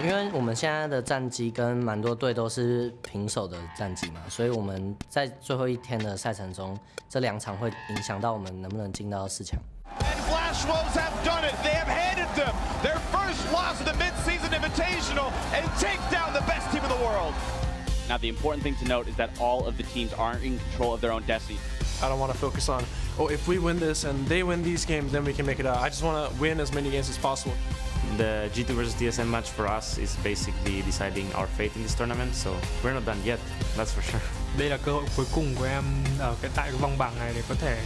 因为我们现在的战绩跟蛮多队都是平手的战绩嘛，所以我们在最后一天的赛程中，这2场会影响到我们能不能进到4强。And Flash Wolves have done it. They have handed them their first loss of the mid-season Invitational and take down the best team in the world. Now, the important thing to note is that all of the teams are in control of their own destiny. I don't want to focus on, oh, if we win this and they win these games, then we can make it out. I just want to win as many games as possible. The G2 versus DSM match for us is basically deciding our fate in this tournament, so we're not done yet, that's for sure. Đây là cơ hội cuối cùng của em ở tại vòng bảng này để có thể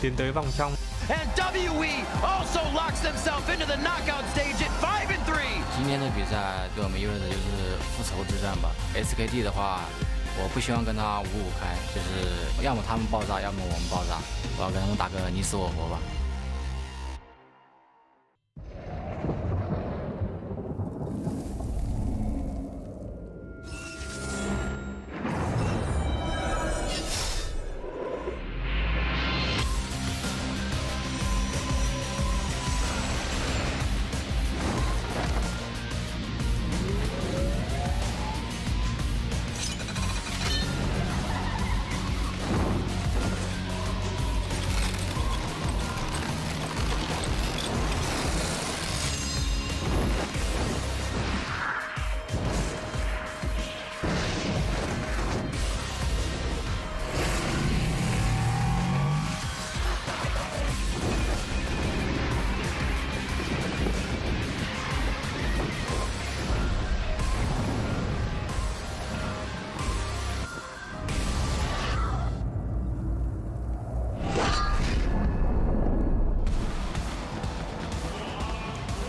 tiến tới vòng trong. And WE also locks themselves into the knockout stage at 5-3. 今天的比赛对我们意味着就是复仇之战吧。SKT 的话，我不希望跟他5-5开，就是要么他们爆炸，要么我们爆炸。我要跟他们打个你死我活吧。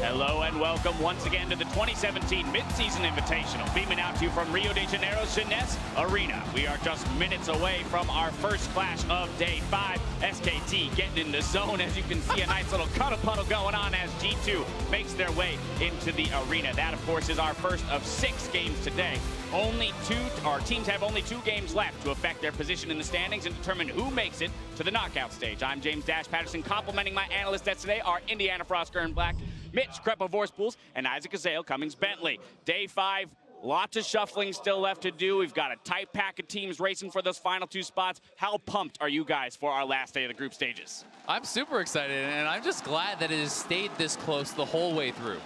Hello and welcome once again to the 2017 Mid-Season Invitational, beaming out to you from Rio de Janeiro's Jeunesse Arena. We are just minutes away from our first clash of Day 5. SKT getting in the zone. As you can see, a nice little cuddle puddle going on as G2 makes their way into the arena. That, of course, is our first of 6 games today. Our teams have only 2 games left to affect their position in the standings and determine who makes it to the knockout stage. I'm James Dash Patterson. Complimenting my analysts that today are Indiana Frosker and Black, Mitch Krepa Vorspools, and Isaac Azale Cummings Bentley. Day 5, lots of shuffling still left to do. We've got a tight pack of teams racing for those final 2 spots. How pumped are you guys for our last day of the group stages? I'm super excited, and I'm just glad that it has stayed this close the whole way through.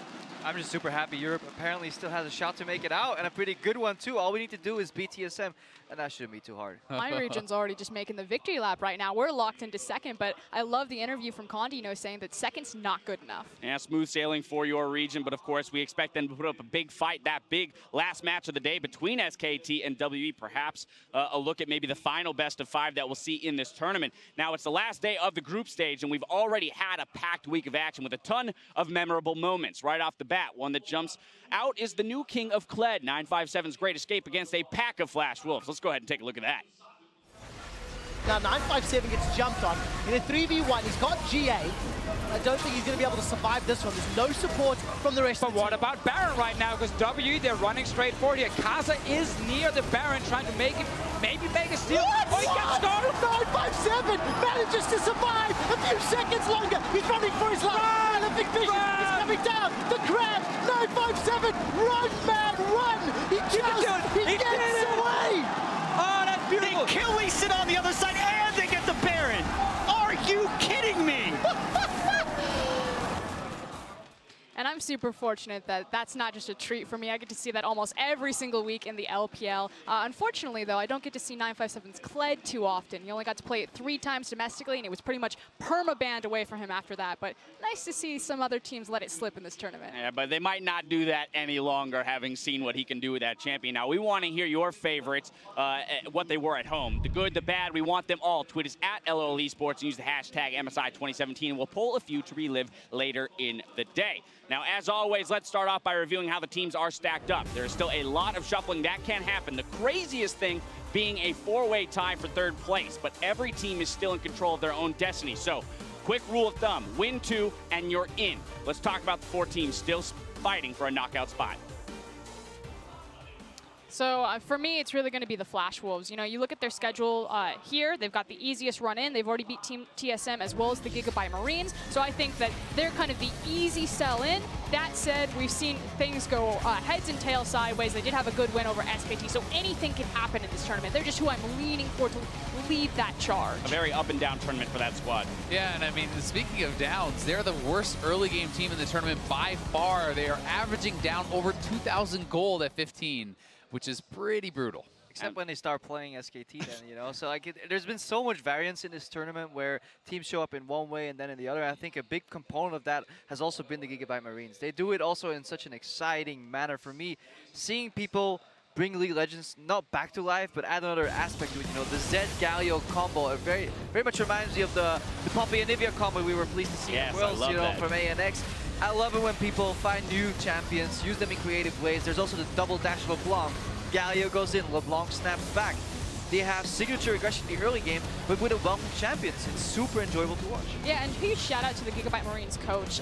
I'm just super happy. Europe apparently still has a shot to make it out, and a pretty good one too. All we need to do is beat TSM, and that shouldn't be too hard. My region's already just making the victory lap right now. We're locked into second, but I love the interview from Condino saying that second's not good enough. Yeah, smooth sailing for your region, but of course we expect them to put up a big fight, that big last match of the day between SKT and WE, perhaps a look at maybe the final best of 5 that we'll see in this tournament. Now, it's the last day of the group stage, and we've already had a packed week of action with a ton of memorable moments. Right off the bat, one that jumps out is the new king of Kled, 957's great escape against a pack of Flash Wolves. Let's go ahead and take a look at that. Now 957 gets jumped on in a 3v1. He's got GA. I don't think he's going to be able to survive this one. There's no support from the rest of the team. But what about Baron right now? Because WE, they're running straight forward here. Kaza is near the Baron, trying to make it, maybe make a steal. What? Oh, he gets started! 957 manages to survive a few seconds longer. He's running for his life. Elephant Vision is coming down. The crab, 957, run, man, run! He gets away! Oh, that's beautiful. They kill Lee Sin on the other side, and they get the Baron. Are you kidding me? And I'm super fortunate that that's not just a treat for me. I get to see that almost every single week in the LPL. Unfortunately, though, I don't get to see 957's Kled too often. He only got to play it 3 times domestically, and it was pretty much perma-banned away from him after that. But nice to see some other teams let it slip in this tournament. Yeah, but they might not do that any longer, having seen what he can do with that champion. Now, we want to hear your favorites, what they were at home. The good, the bad, we want them all. Tweet us at LOL eSports and use the hashtag MSI2017. We'll pull a few to relive later in the day. Now, as always, let's start off by reviewing how the teams are stacked up. There is still a lot of shuffling that can happen. The craziest thing being a 4-way tie for 3rd place, but every team is still in control of their own destiny. So, quick rule of thumb, win 2 and you're in. Let's talk about the 4 teams still fighting for a knockout spot. So for me, it's really going to be the Flash Wolves. You know, you look at their schedule here, they've got the easiest run in. They've already beat Team TSM as well as the Gigabyte Marines. So I think that they're kind of the easy sell in. That said, we've seen things go heads and tails sideways. They did have a good win over SKT, so anything can happen in this tournament. They're just who I'm leaning for to lead that charge. A very up and down tournament for that squad. Yeah, and I mean, speaking of downs, they're the worst early game team in the tournament by far. They are averaging down over 2,000 gold at 15, which is pretty brutal. Except when they start playing SKT then, you know. So like there's been so much variance in this tournament where teams show up in one way and then in the other. I think a big component of that has also been the Gigabyte Marines. They do it also in such an exciting manner. For me, seeing people bring League of Legends not back to life, but add another aspect to it. You know, the Zed Galio combo, it very much reminds me of the Poppy and Nivea combo we were pleased to see in Worlds, you know, from ANX. I love it when people find new champions, use them in creative ways. There's also the double dash of LeBlanc. Galio goes in, LeBlanc snaps back. They have signature aggression in the early game, but with a wealth of champions. It's super enjoyable to watch. Yeah, and huge shout out to the Gigabyte Marines coach.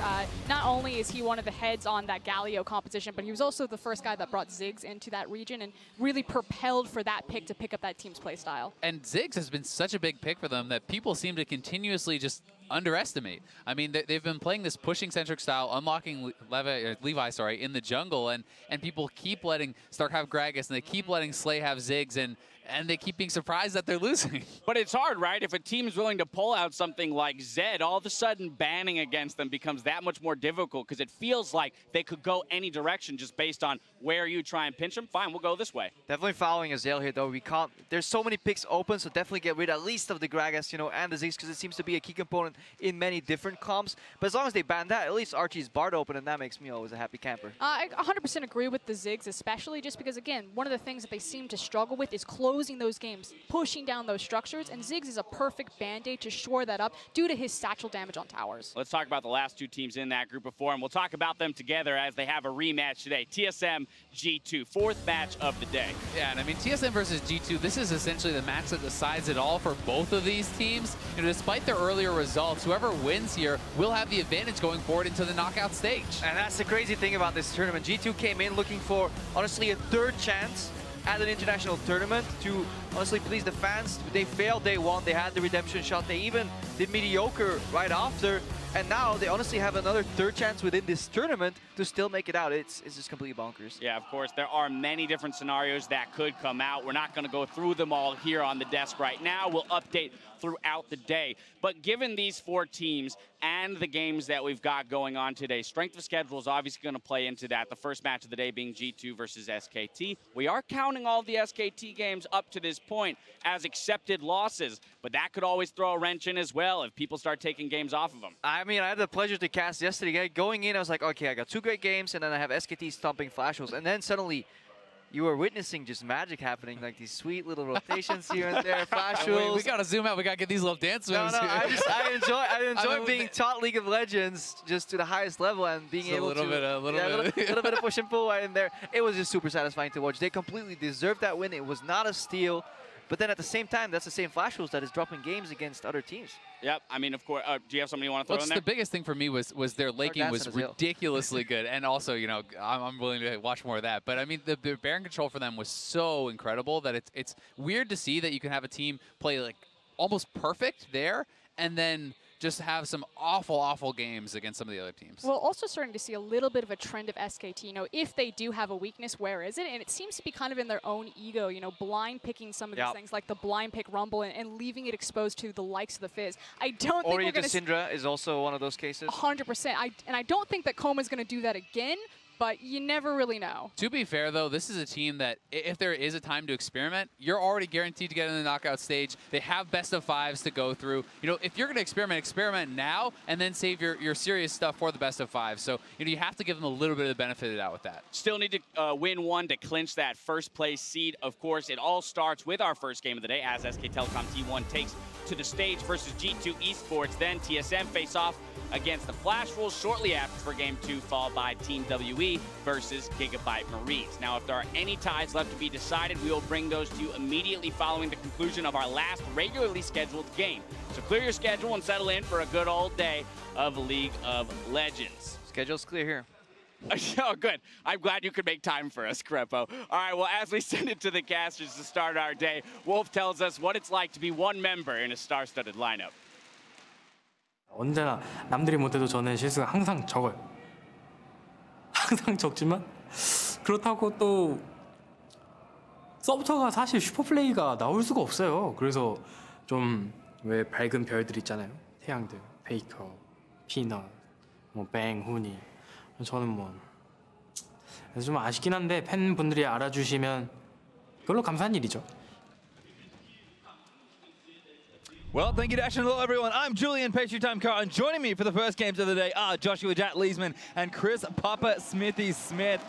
Not only is he one of the heads on that Galio composition, but he was also the first guy that brought Ziggs into that region and really propelled for that pick to pick up that team's play style. And Ziggs has been such a big pick for them that people seem to continuously just underestimate. I mean, they've been playing this pushing-centric style, unlocking Levi, in the jungle, and people keep letting Stark have Gragas, and they keep letting Slay have Ziggs, and they keep being surprised that they're losing. But it's hard, right? If a team's willing to pull out something like Zed, all of a sudden banning against them becomes that much more difficult because it feels like they could go any direction just based on where you try and pinch them. Fine, we'll go this way. Definitely following Azale here, though. We can't. There's so many picks open, so definitely get rid at least of the Gragas, you know, and the Ziggs, because it seems to be a key component in many different comps. But as long as they ban that, at least Archie's Bard open, and that makes me always a happy camper. I 100% agree with the Ziggs, especially just because, again, one of the things that they seem to struggle with is closing those games, pushing down those structures, and Ziggs is a perfect band-aid to shore that up due to his satchel damage on towers. Let's talk about the last two teams in that group of four, and we'll talk about them together as they have a rematch today. TSM, G2, fourth match of the day. Yeah, and I mean, TSM versus G2, this is essentially the match that decides it all for both of these teams. You know, despite their earlier results, whoever wins here will have the advantage going forward into the knockout stage. And that's the crazy thing about this tournament. G2 came in looking for, honestly, a third chance at an international tournament to honestly please the fans. They failed day one. They had the redemption shot. They even did mediocre right after. And now they honestly have another third chance within this tournament to still make it out. It's just completely bonkers. Yeah, of course. There are many different scenarios that could come out. We're not going to go through them all here on the desk right now. We'll update throughout the day. But given these four teams and the games that we've got going on today, strength of schedule is obviously going to play into that. The first match of the day being G2 versus SKT. We are counting all the SKT games up to this point as accepted losses, but that could always throw a wrench in as well if people start taking games off of them. I mean, I had the pleasure to cast yesterday. Going in, I was like, okay, I got two great games, and then I have SKT stomping Flash Wolves, and then suddenly you were witnessing just magic happening, like these sweet little rotations here and there. Flash Wolves. We gotta zoom out. We gotta get these little dance moves. No, here. I enjoy being taught League of Legends just to the highest level and being able to a little bit of push and pull right in there. It was just super satisfying to watch. They completely deserved that win. It was not a steal. But then at the same time, that's the same Flash Wolves that is dropping games against other teams. Yep. I mean, of course. Do you have something you want to throw in there? The biggest thing for me was their laking was ridiculously good. And also, you know, I'm willing to watch more of that. But I mean, the Baron control for them was so incredible that it's weird to see that you can have a team play like almost perfect there and then just have some awful games against some of the other teams. Well, also starting to see a little bit of a trend of SKT. You know, if they do have a weakness, where is it? And it seems to be kind of in their own ego, you know, blind picking some of these things like the blind pick Rumble and leaving it exposed to the likes of the Fizz. I don't think we're going to... Syndra is also one of those cases. 100%. And I don't think that Koma's going to do that again, but you never really know. To be fair, though, this is a team that, if there is a time to experiment, you're already guaranteed to get in the knockout stage. They have best of fives to go through. You know, if you're going to experiment now and then save your serious stuff for the best of fives. So, you know, you have to give them a little bit of the benefit of the doubt with that. Still need to win one to clinch that first place seed. Of course, it all starts with our first game of the day as SK Telecom T1 takes to the stage versus G2 eSports. Then TSM face off against the Flash Wolves shortly after for Game 2, followed by Team WE versus Gigabyte Marines. Now, if there are any ties left to be decided, we will bring those to you immediately following the conclusion of our last regularly scheduled game. So clear your schedule and settle in for a good old day of League of Legends. Schedule's clear here. Oh, good. I'm glad you could make time for us, Crepo. All right, well, as we send it to the casters to start our day, Wolf tells us what it's like to be one member in a star-studded lineup. 언제나 남들이 못해도 저는 실수가 항상 적어요. 항상 적지만 그렇다고 또 서브터가 사실 슈퍼플레이가 나올 수가 없어요. 그래서 좀 왜 밝은 별들 있잖아요. 태양들, 페이커, 피넛, 뭐 뱅, 후니. 저는 뭐 좀 아쉽긴 한데 팬분들이 알아주시면 그걸로 감사한 일이죠. Well, thank you, Dash, and hello, everyone. I'm Julian Patriot Time Car, and joining me for the first games of the day are Joshua Jack Leesman and Chris Papa Smithy Smith.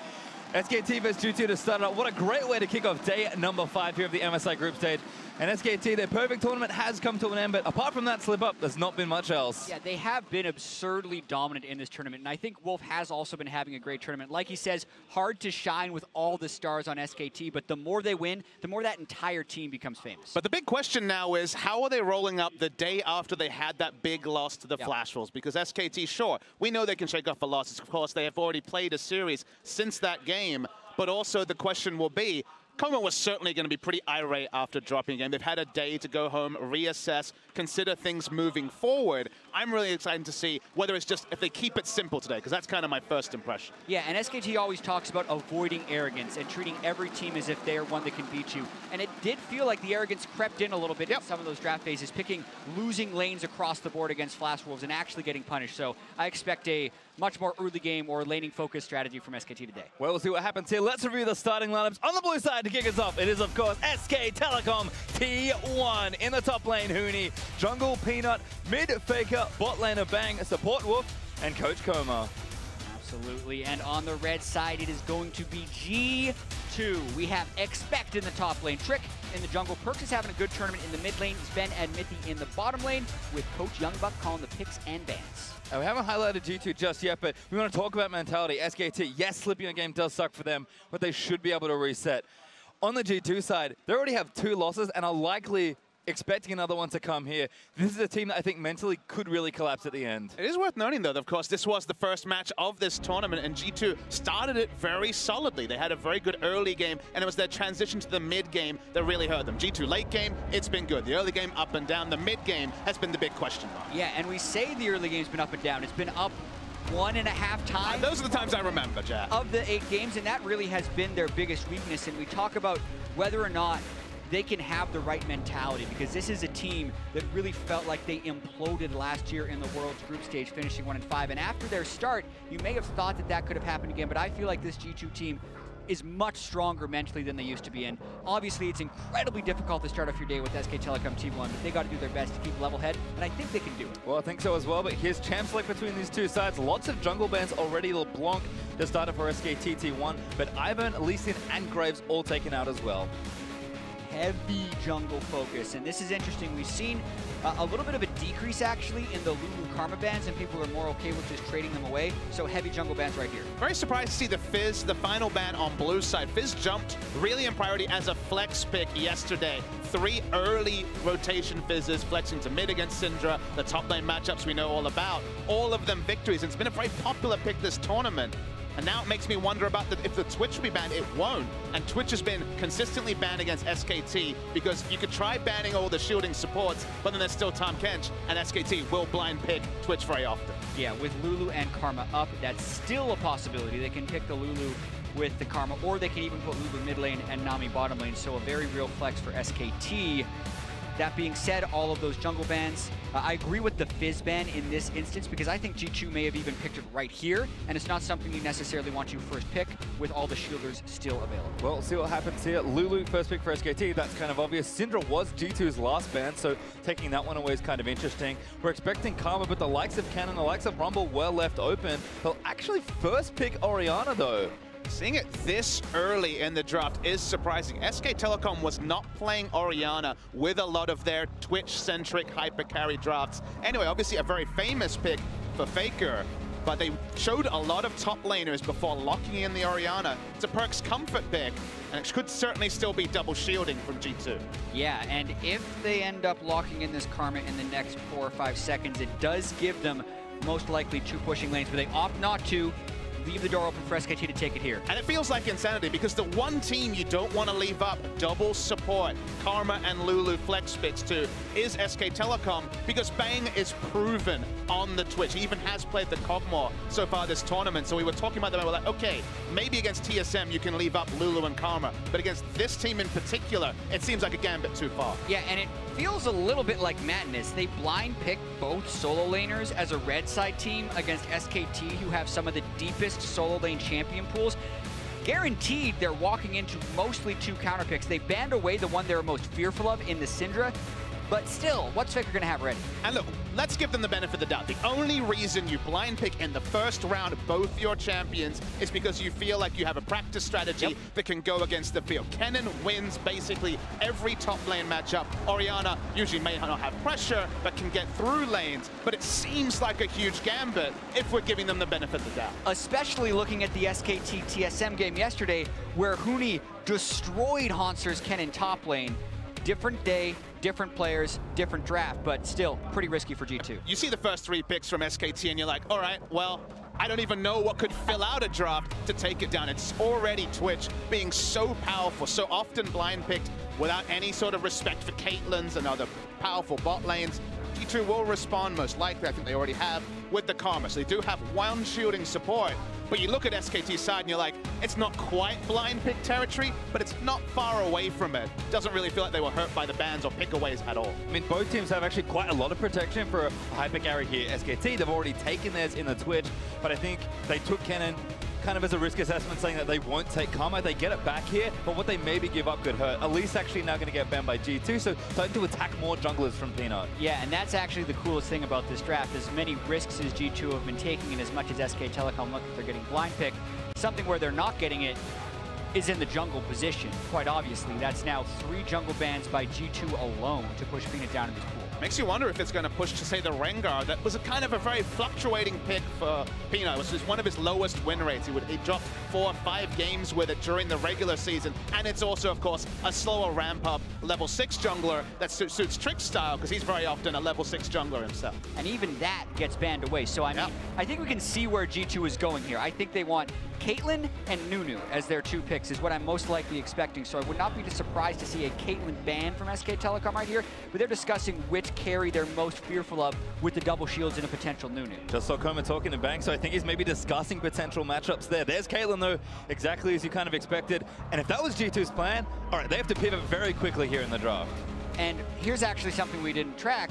SKT vs G2 to start out. What a great way to kick off day number 5 here of the MSI group stage. And SKT, their perfect tournament has come to an end, but apart from that slip-up, there's not been much else. Yeah, they have been absurdly dominant in this tournament, and I think Wolf has also been having a great tournament. Like he says, hard to shine with all the stars on SKT, but the more they win, the more that entire team becomes famous. But the big question now is, how are they rolling up the day after they had that big loss to the Flash Wolves? Because SKT, sure, we know they can shake off a loss. Of course, they have already played a series since that game, but also the question will be, Koma was certainly going to be pretty irate after dropping a game. They've had a day to go home, reassess, consider things moving forward. I'm really excited to see whether it's just if they keep it simple today, because that's kind of my first impression. Yeah, and SKT always talks about avoiding arrogance and treating every team as if they are one that can beat you. And it did feel like the arrogance crept in a little bit in some of those draft phases, picking losing lanes across the board against Flash Wolves and actually getting punished. So I expect a much more early game or laning focused strategy from SKT today. Well, we'll see what happens here. Let's review the starting lineups. On the blue side to kick us off, it is, of course, SK Telecom T1. In the top lane, Hooney, jungle Peanut, mid Faker, bot laner Bang, support Wolf, and Coach Koma. Absolutely, and on the red side, it is going to be G2. We have Expect in the top lane, Trick in the jungle. Perks is having a good tournament in the mid lane. Sven and Mithy in the bottom lane, with Coach Youngbuck calling the picks and bans. We haven't highlighted G2 just yet, but we want to talk about mentality. SKT, yes, slipping a game does suck for them, but they should be able to reset. On the G2 side, they already have 2 losses and are likely expecting another one to come here. This is a team that I think mentally could really collapse at the end. It is worth noting, though, that of course, this was the first match of this tournament, and G2 started it very solidly. They had a very good early game, and it was their transition to the mid game that really hurt them. G2 late game, it's been good. The early game up and down. The mid game has been the big question mark. Yeah, and we say the early game's been up and down. It's been up 1.5 times. Those are the times I remember, Jack. Of the 8 games, and that really has been their biggest weakness. And we talk about whether or not they can have the right mentality, because this is a team that really felt like they imploded last year in the World's group stage, finishing 1-5. And after their start, you may have thought that that could have happened again, but I feel like this G2 team is much stronger mentally than they used to be in. Obviously, it's incredibly difficult to start off your day with SK Telecom T1, but they got to do their best to keep level head, and I think they can do it. Well, I think so as well, but here's champ select between these two sides. Lots of jungle bans already. LeBlanc just started for SKT T1, but Ivan, Lee Sin, and Graves all taken out as well. Heavy jungle focus, and this is interesting. We've seen a little bit of a decrease actually in the Lulu Karma bans, and people are more okay with just trading them away. So heavy jungle bans right here. Very surprised to see the Fizz, the final ban on blue side. Fizz jumped really in priority as a flex pick yesterday. 3 early rotation Fizzes flexing to mid against Syndra, the top lane matchups we know all about. All of them victories. It's been a very popular pick this tournament. And now it makes me wonder about if the Twitch will be banned. It won't. And Twitch has been consistently banned against SKT, because you could try banning all the shielding supports, but then there's still Tom Kench, and SKT will blind pick Twitch very often. Yeah, with Lulu and Karma up, that's still a possibility. They can pick the Lulu with the Karma, or they can even put Lulu mid lane and Nami bottom lane, so a very real flex for SKT. That being said, all of those jungle bans, I agree with the Fizz ban in this instance, because I think G2 may have even picked it right here, and it's not something you necessarily want to first pick with all the shielders still available. Well, we'll see what happens here. Lulu, first pick for SKT, that's kind of obvious. Syndra was G2's last ban, so taking that one away is kind of interesting. We're expecting Karma, but the likes of Cannon, the likes of Rumble were left open. They'll actually first pick Orianna, though. Seeing it this early in the draft is surprising. SK Telecom was not playing Orianna with a lot of their Twitch-centric hyper carry drafts. Anyway, obviously a very famous pick for Faker, but they showed a lot of top laners before locking in the Orianna. It's a Perk's comfort pick, and it could certainly still be double shielding from G2. Yeah, and if they end up locking in this Karma in the next 4 or 5 seconds, it does give them most likely 2 pushing lanes, but they opt not to. leave the door open for SKT to take it here. And it feels like insanity because the one team you don't want to leave up double support, Karma and Lulu flex picks to, is SK Telecom, because Bang is proven on the Twitch. He even has played the Cogmore so far this tournament. So we were talking about them and we're like, okay, maybe against TSM you can leave up Lulu and Karma, but against this team in particular, it seems like a gambit too far. Yeah, and it feels a little bit like madness. They blind pick both solo laners as a red side team against SKT, who have some of the deepest solo lane champion pools. Guaranteed they're walking into mostly 2 counter picks. They banned away the one they were most fearful of in the Syndra. But still, what's Faker going to have ready? And look, let's give them the benefit of the doubt. The only reason you blind pick in the first round both your champions is because you feel like you have a practice strategy that can go against the field. Kennen wins basically every top lane matchup. Orianna usually may not have pressure, but can get through lanes. But it seems like a huge gambit if we're giving them the benefit of the doubt. Especially looking at the SKT TSM game yesterday, where Huni destroyed Hauntzer's Kennen top lane. Different day, different players, different draft, but still pretty risky for G2. You see the first 3 picks from SKT and you're like, all right, well, I don't even know what could fill out a draft to take it down. It's already Twitch being so powerful, so often blind picked without any sort of respect for Caitlyn's and other powerful bot lanes. G2 will respond most likely, I think they already have, with the Karma. So they do have one shielding support. But you look at SKT's side and you're like, it's not quite blind pick territory, but it's not far away from it. Doesn't really feel like they were hurt by the bans or pickaways at all. I mean, both teams have actually quite a lot of protection for a high pick area here. SKT, they've already taken theirs in the Twitch, but I think they took Kennen kind of as a risk assessment, saying that they won't take Karma. They get it back here, but what they maybe give up could hurt. Elise actually now going to get banned by G2, so starting to attack more junglers from Peanut. Yeah, and that's actually the coolest thing about this draft. As many risks as G2 have been taking, and as much as SK Telecom look like they're getting blind picked, something where they're not getting it is in the jungle position. Quite obviously, that's now 3 jungle bans by G2 alone to push Peanut down in this pool. Makes you wonder if it's going to push to, say, the Rengar. That was a kind of a very fluctuating pick for Peanut. It was just one of his lowest win rates. He dropped 4 or 5 games with it during the regular season. And it's also, of course, a slower ramp-up level 6 jungler that suits Trick's style, because he's very often a level 6 jungler himself. And even that gets banned away. So, I mean, I think we can see where G2 is going here. I think they want Caitlyn and Nunu as their 2 picks is what I'm most likely expecting. So I would not be surprised to see a Caitlyn ban from SK Telecom right here, but they're discussing which carry they're most fearful of with the double shields and a potential Nunu. Just saw Koma talking to Bang, so I think he's maybe discussing potential matchups there. There's Caitlyn though, exactly as you kind of expected. And if that was G2's plan, all right, they have to pivot very quickly here in the draft. And here's actually something we didn't track.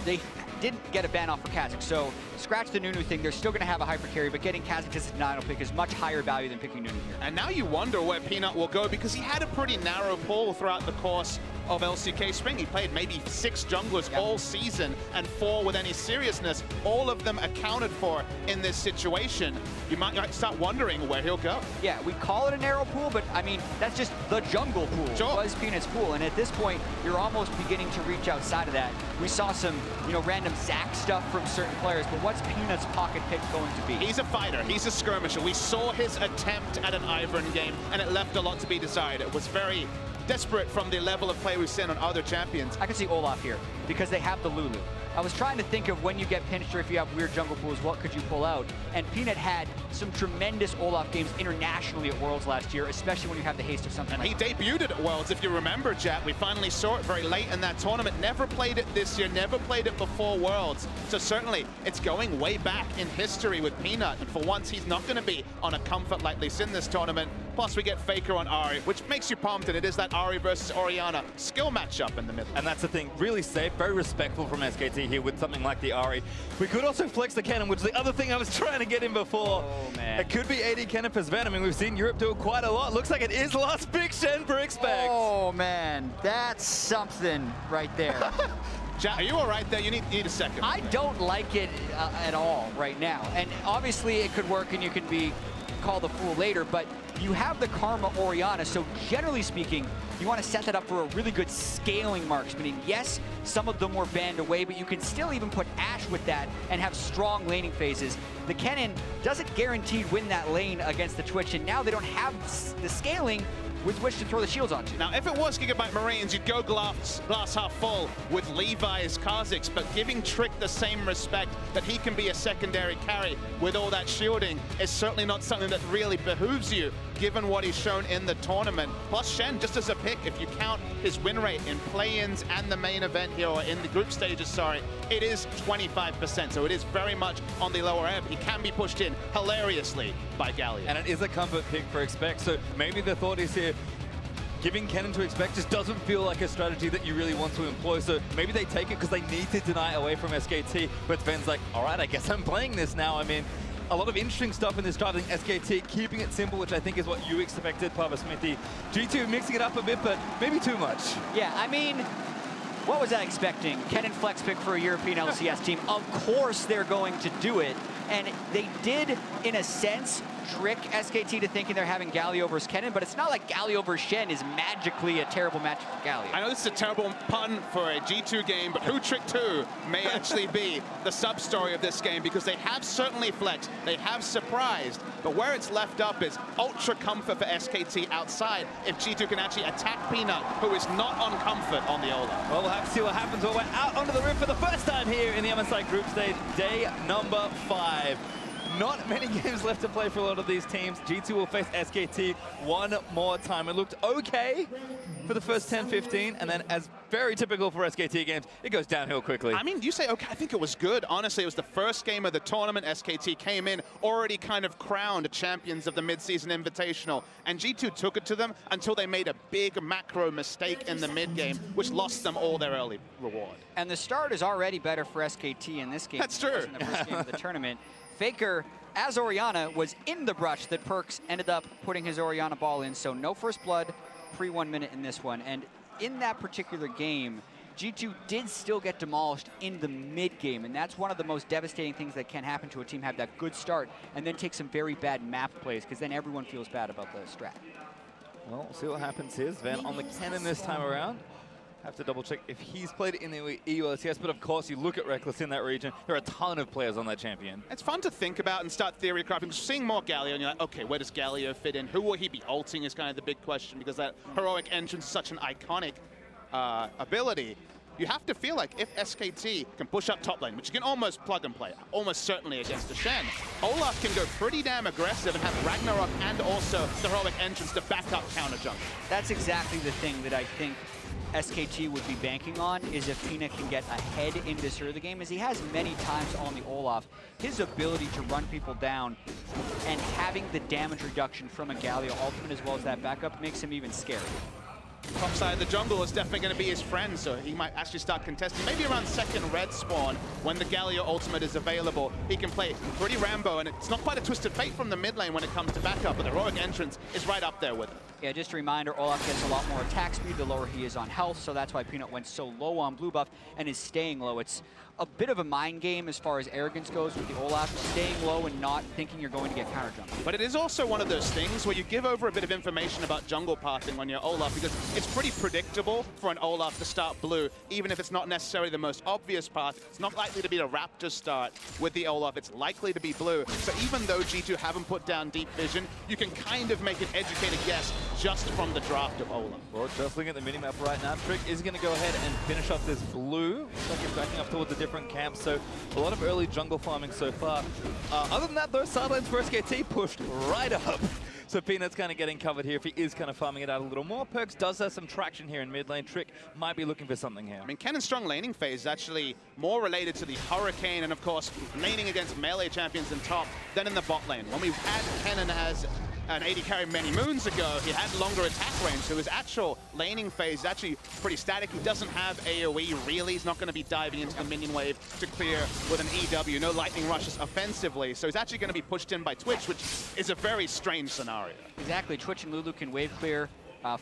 They didn't get a ban off for Kha'Zix, so scratch the Nunu thing, they're still going to have a hyper carry, but getting Kha'Zix as a denial pick is much higher value than picking Nunu here. And now you wonder where Peanut will go, because he had a pretty narrow pool throughout the course of LCK Spring. He played maybe 6 junglers all season, and 4 with any seriousness, all of them accounted for in this situation. You might start wondering where he'll go. Yeah, we call it a narrow pool, but I mean, that's just the jungle pool. Sure. It was Peanut's pool, and at this point, you're almost beginning to reach outside of that. We saw some, random Zac stuff from certain players, but what's Peanut's pocket pick going to be? He's a fighter, he's a skirmisher. We saw his attempt at an Ivern game, and it left a lot to be desired. It was very desperate from the level of play we've seen on other champions. I can see Olaf here, because they have the Lulu. I was trying to think of when you get pinched or if you have weird jungle pools, what could you pull out? And Peanut had some tremendous Olaf games internationally at Worlds last year, especially when you have the haste of something like he debuted at Worlds, if you remember, Jet. We finally saw it very late in that tournament. Never played it this year, never played it before Worlds. So certainly, it's going way back in history with Peanut. And for once, he's not going to be on a comfort like this in this tournament. Plus, we get Faker on Ahri, which makes you pumped, and it is that Ahri versus Orianna skill matchup in the middle. And that's the thing, really safe, very respectful from SKT here with something like the Ahri. We could also flex the Kennen, which is the other thing I was trying to get in before. Oh, man. It could be AD Kennen for Sven. I mean, we've seen Europe do it quite a lot. Looks like it is last pick Shen for Expect. Oh, man. That's something right there. Jack, are you all right there? You need a second. I don't like it at all right now. And obviously, it could work and you can be called a fool later, but you have the Karma Orianna, so generally speaking, you want to set that up for a really good scaling marksman. Yes, some of them were banned away, but you can still even put Ashe with that and have strong laning phases. The Kennen doesn't guaranteed win that lane against the Twitch, and now they don't have the scaling, with which to throw the shields onto. Now, if it was Gigabyte Marines, you'd go glass half full with Levi's Kha'Zix, but giving Trick the same respect that he can be a secondary carry with all that shielding is certainly not something that really behooves you, given what he's shown in the tournament. Plus, Shen, just as a pick, if you count his win rate in play-ins and the main event here, or in the group stages, sorry, it is 25%, so it is very much on the lower end. He can be pushed in hilariously by Galio. And it is a comfort pick for Expect, so maybe the thought is here, giving Kennen to Expect just doesn't feel like a strategy that you really want to employ, so maybe they take it because they need to deny away from SKT, but Sven's like, all right, I guess I'm playing this now. I mean, a lot of interesting stuff in this draft. I think SKT keeping it simple, which I think is what you expected, Papa Smithy. G2 mixing it up a bit, but maybe too much. Yeah, I mean, what was I expecting? Kennen flex pick for a European LCS team. Of course they're going to do it. And they did, in a sense, trick SKT to thinking they're having Galio versus Kennen, but it's not like Galio versus Shen is magically a terrible match for Galio. I know this is a terrible pun for a G2 game, but who tricked who may actually be the sub-story of this game, because they have certainly flexed, they have surprised, but where it's left up is ultra comfort for SKT outside if G2 can actually attack Peanut, who is not on comfort on the Ola. Well, we'll have to see what happens when we're out onto the roof for the first time here in the MSI group stage, day number 5. Not many games left to play for a lot of these teams. G2 will face SKT one more time. It looked okay for the first 10-15, and then, as very typical for SKT games, it goes downhill quickly. I mean, you say okay, I think it was good. Honestly, it was the first game of the tournament. SKT came in already kind of crowned champions of the mid-season invitational, and G2 took it to them until they made a big macro mistake in the mid-game, which lost them all their early reward. And the start is already better for SKT in this game. That's true. In the first game of the tournament. Faker, as Orianna, was in the brush that Perkz ended up putting his Orianna ball in, so no first blood pre 1 minute in this one. And in that particular game, G2 did still get demolished in the mid game, and that's one of the most devastating things that can happen to a team, have that good start and then take some very bad map plays, because then everyone feels bad about the strat. Well, we'll see what happens here. Sven on the Kennen this time around. Have to double check if he's played it in the EU LCS, but of course you look at Reckless in that region, there are a ton of players on that champion. It's fun to think about and start theory crafting. Seeing more Galio, and you're like, okay, where does Galio fit in? Who will he be ulting is kind of the big question, because that heroic entrance is such an iconic ability. You have to feel like if SKT can push up top lane, which you can almost plug and play, almost certainly against the Shen, Olaf can go pretty damn aggressive and have Ragnarok and also the heroic entrance to back up counter jump. That's exactly the thing that I think SKT would be banking on, is if Peanut can get ahead in this early game, as he has many times on the Olaf. His ability to run people down and having the damage reduction from a Galio ultimate as well as that backup makes him even scary. Top side of the jungle is definitely going to be his friend, so he might actually start contesting. Maybe around second red spawn, when the Galio ultimate is available, he can play pretty Rambo, and it's not quite a Twisted Fate from the mid lane when it comes to backup, but the heroic entrance is right up there with it. Yeah, just a reminder, Olaf gets a lot more attack speed the lower he is on health, so that's why Peanut went so low on blue buff and is staying low. It's a bit of a mind game as far as arrogance goes with the Olaf, staying low and not thinking you're going to get counter jumped. But it is also one of those things where you give over a bit of information about jungle pathing on your Olaf, because it's pretty predictable for an Olaf to start blue, even if it's not necessarily the most obvious path. It's not likely to be the Raptor start with the Olaf, it's likely to be blue. So even though G2 haven't put down deep vision, you can kind of make an educated guess just from the draft of Olaf. Well, just looking at the minimap right now, Trick is going to go ahead and finish off this blue. Looks like he's backing up towards a different camp, so a lot of early jungle farming so far. Other than that, those sidelines for SKT pushed right up. So Peanut's kind of getting covered here if he is kind of farming it out a little more. Perkz does have some traction here in mid lane. Trick might be looking for something here. I mean, Kennen's strong laning phase is actually more related to the Hurricane and, of course, laning against melee champions in top than in the bot lane. When we had Kennen as an AD carry many moons ago, he had longer attack range, so his actual laning phase is actually pretty static. He doesn't have AoE, really. He's not going to be diving into the minion wave to clear with an EW. No lightning rushes offensively, so he's actually going to be pushed in by Twitch, which is a very strange scenario. Exactly. Twitch and Lulu can wave clear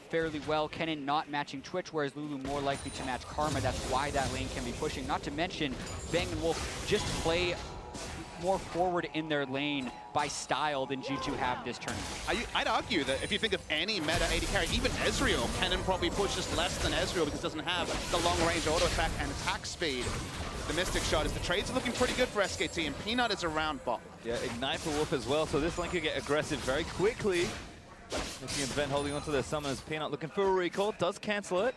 fairly well. Kennen not matching Twitch, whereas Lulu more likely to match Karma. That's why that lane can be pushing. Not to mention, Bang and Wolf just play more forward in their lane by style than G2 have this tournament. I'd argue that if you think of any meta AD carry, even Ezreal, Kennen probably pushes less than Ezreal because it doesn't have the long-range auto attack and attack speed. The Mystic Shot is the trades are looking pretty good for SKT, and Peanut is around bot. Yeah, Ignite for Wolf as well, so this lane could get aggressive very quickly. Looking at Vent holding onto their summoners. Peanut looking for a recall. Does cancel it.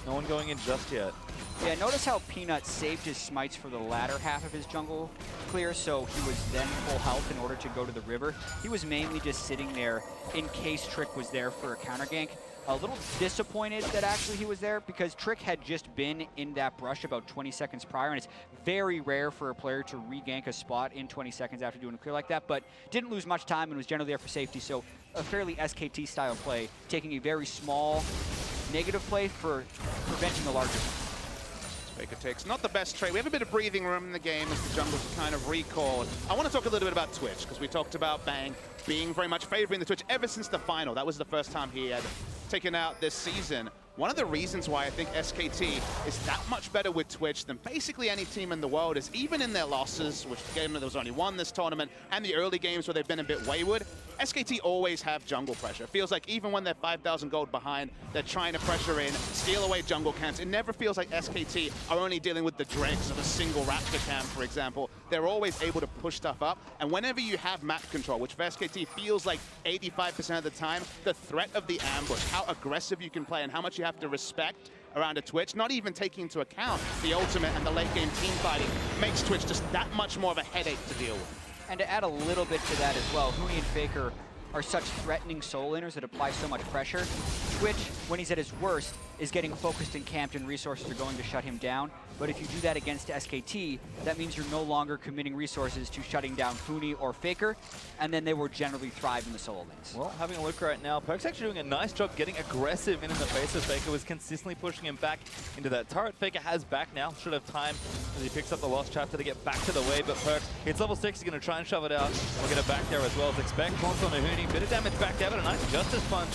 No one going in just yet. Yeah, notice how Peanut saved his smites for the latter half of his jungle clear, so he was then full health in order to go to the river. He was mainly just sitting there in case Trick was there for a counter gank. A little disappointed that actually he was there because Trick had just been in that brush about 20 seconds prior, and it's very rare for a player to re-gank a spot in 20 seconds after doing a clear like that, but didn't lose much time and was generally there for safety, so a fairly SKT style play, taking a very small negative play for preventing the larger one. Faker takes not the best trade. We have a bit of breathing room in the game as the jungle's kind of recalled. I want to talk a little bit about Twitch, because we talked about Bang being very much favoring the Twitch ever since the final. That was the first time he had taken out this season. One of the reasons why I think SKT is that much better with Twitch than basically any team in the world is even in their losses, which game there was only one this tournament, and the early games where they've been a bit wayward, SKT always have jungle pressure. It feels like even when they're 5,000 gold behind, they're trying to pressure in, steal away jungle camps. It never feels like SKT are only dealing with the dregs of a single Raptor camp, for example. They're always able to push stuff up. And whenever you have map control, which for SKT feels like 85% of the time, the threat of the ambush, how aggressive you can play and how much you have to respect around a Twitch, not even taking into account the ultimate and the late game team fighting, makes Twitch just that much more of a headache to deal with. And to add a little bit to that as well, Huni and Faker are such threatening soul laners that apply so much pressure. Twitch, when he's at his worst, is getting focused and camped and resources are going to shut him down. But if you do that against SKT, that means you're no longer committing resources to shutting down Huni or Faker, and then they will generally thrive in the solo lanes. Well, having a look right now, Perk's actually doing a nice job getting aggressive in the face of Faker, was consistently pushing him back into that turret. Faker has back now, should have time as he picks up the lost chapter to get back to the wave, but Perk hits level 6, he's going to try and shove it out. We'll get it back there as well as expect. Points on the Huni, bit of damage back there, but a nice Justice Punch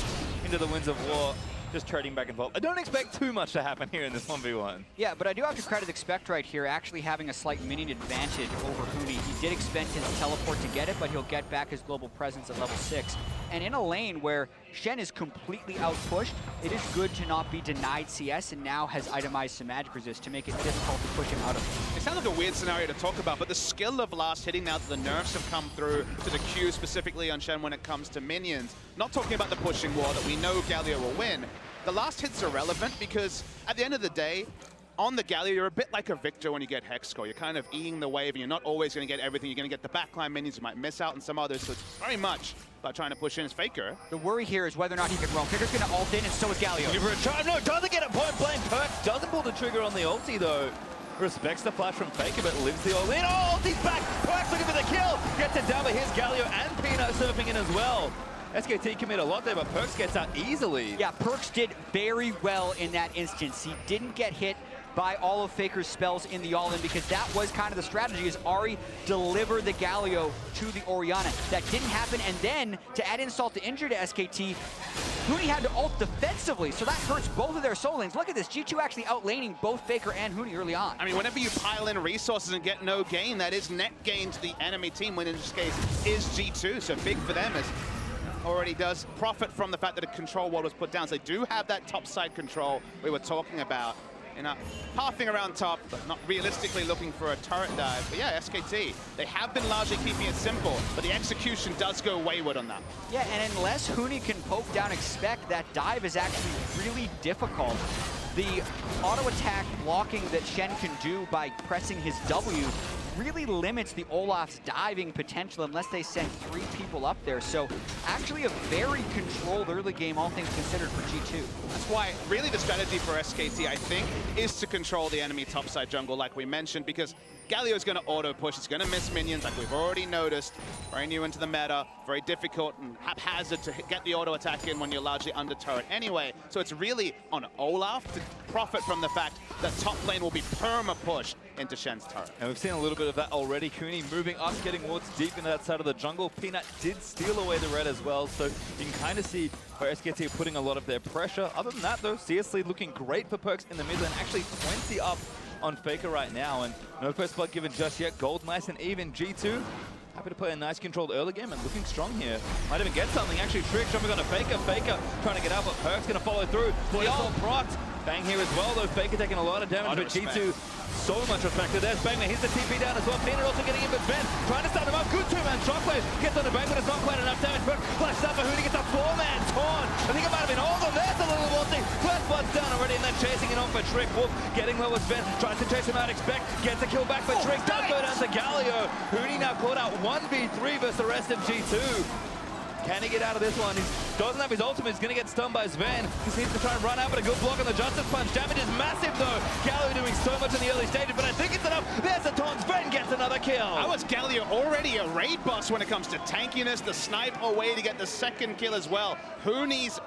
into the Winds of War. Just trading back and forth. I don't expect too much to happen here in this 1v1. Yeah, but I do have to credit Expect right here actually having a slight minion advantage over Huni. He did expend his teleport to get it, but he'll get back his global presence at level 6. And in a lane where Shen is completely outpushed, it is good to not be denied CS and now has itemized some magic resist to make it difficult to push him out of it. It sounds like a weird scenario to talk about, but the skill of last hitting now that the nerfs have come through to the Q specifically on Shen when it comes to minions. Not talking about the pushing war that we know Galio will win. The last hits are relevant because at the end of the day, on the Galio, you're a bit like a Victor when you get Hex Score. You're kind of eating the wave and you're not always going to get everything. You're going to get the backline minions, you might miss out on some others, so it's very much about trying to push in as Faker. The worry here is whether or not he can roam. Faker's going to ult in and so is Galio. No, doesn't get a point blank. Perk doesn't pull the trigger on the ulti though. Respects the flash from Faker, but lives the ult in. Oh, ulti's back! Perk's looking for the kill! Gets it down, but here's Galio and Peanut surfing in as well. SKT commit a lot there, but Perks gets out easily. Yeah, Perks did very well in that instance. He didn't get hit by all of Faker's spells in the all-in because that was kind of the strategy, is Ahri deliver the Galio to the Orianna. That didn't happen, and then to add insult to injury to SKT, Huni had to ult defensively, so that hurts both of their soul lanes. Look at this, G2 actually outlaning both Faker and Huni early on. I mean, whenever you pile in resources and get no gain, that is net gain to the enemy team, when in this case is G2, so big for them as already does profit from the fact that a control wall was put down. So they do have that top side control we were talking about. You know, pathing around top, but not realistically looking for a turret dive. But yeah, SKT, they have been largely keeping it simple, but the execution does go wayward on that. Yeah, and unless Huni can poke down Expect, that dive is actually really difficult. The auto attack blocking that Shen can do by pressing his W really limits the Olaf's diving potential unless they send 3 people up there. So actually a very controlled early game, all things considered, for G2. That's why really the strategy for SKT, I think, is to control the enemy topside jungle like we mentioned, because Galio's going to auto push, it's going to miss minions like we've already noticed. Very new into the meta, very difficult and haphazard to get the auto attack in when you're largely under turret anyway. So it's really on Olaf to profit from the fact that top lane will be perma-pushed into Shen's turret. And we've seen a little bit of that already. Cooney moving up, getting wards deep into that side of the jungle. Peanut did steal away the red as well, so you can kind of see where SKT are putting a lot of their pressure. Other than that though, CS lead looking great for Perks in the mid lane, actually 20 up on Faker right now, and no first blood given just yet. Gold nice and even. G2 happy to play a nice controlled early game and looking strong here. Might even get something. Actually, Trick jumping on a Faker. Faker trying to get out, but Perk's going to follow through. The ult procced. Bang here as well, though. Faker taking a lot of damage, but G2 so much respect. There's Bang, here's the TP down as well. Peanut also getting in, but Ben trying to start him up. Good two-man shockwave. Gets on the Bang, but it's not quite enough damage. But flashes up for Huni, gets a four-man taunt. I think it might have been all of them. There's a little Walty. First blood's down already, and then chasing it on for Trick. Wolf getting low as Ben. Tries to chase him out, expect. Gets a kill back for Trick. Does go down to Galio. Huni now caught out 1v3 versus the rest of G2. Can he get out of this one? He doesn't have his ultimate. He's going to get stunned by Sven. He needs to try and run out, but a good block on the Justice Punch. Damage is massive, though. Galio doing so much in the early stages, but I think it's enough. There's the taunt. Sven gets another kill. How was Galio already a raid boss when it comes to tankiness? The snipe away to get the second kill as well. Huni's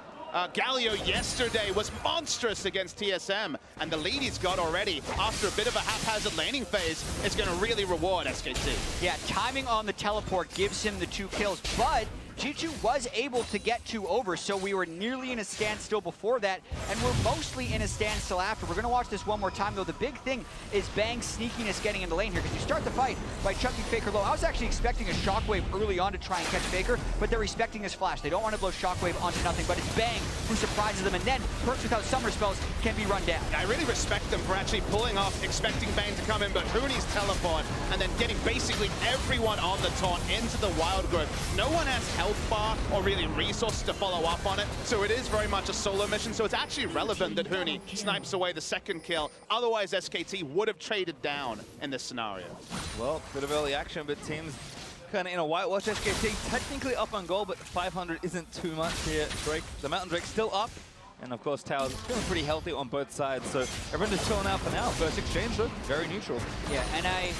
Galio yesterday was monstrous against TSM, and the lead he's got already after a bit of a haphazard laning phase is going to really reward SKT. Yeah, timing on the teleport gives him the 2 kills, but G2 was able to get 2 over, so we were nearly in a standstill before that, and we're mostly in a standstill after. We're going to watch this one more time, though. The big thing is Bang's sneakiness getting into lane here, because you start the fight by chucking Faker low. I was actually expecting a Shockwave early on to try and catch Faker, but they're respecting his flash. They don't want to blow Shockwave onto nothing, but it's Bang who surprises them, and then Perks without summer spells can be run down. I really respect them for actually pulling off, expecting Bang to come in, but Huni's teleport, and then getting basically everyone on the taunt into the wild growth. No one has health bar or really resources to follow up on it, so it is very much a solo mission, so it's actually relevant that Huni snipes away the second kill. Otherwise, SKT would have traded down in this scenario. Well, bit of early action, but teams kind of in a whitewash. SKT technically up on goal, but 500 isn't too much here. Drake, the Mountain Drake's still up. And of course, Tao's feeling pretty healthy on both sides, so everyone just chilling out for now. First exchange, though, very neutral. Yeah, and I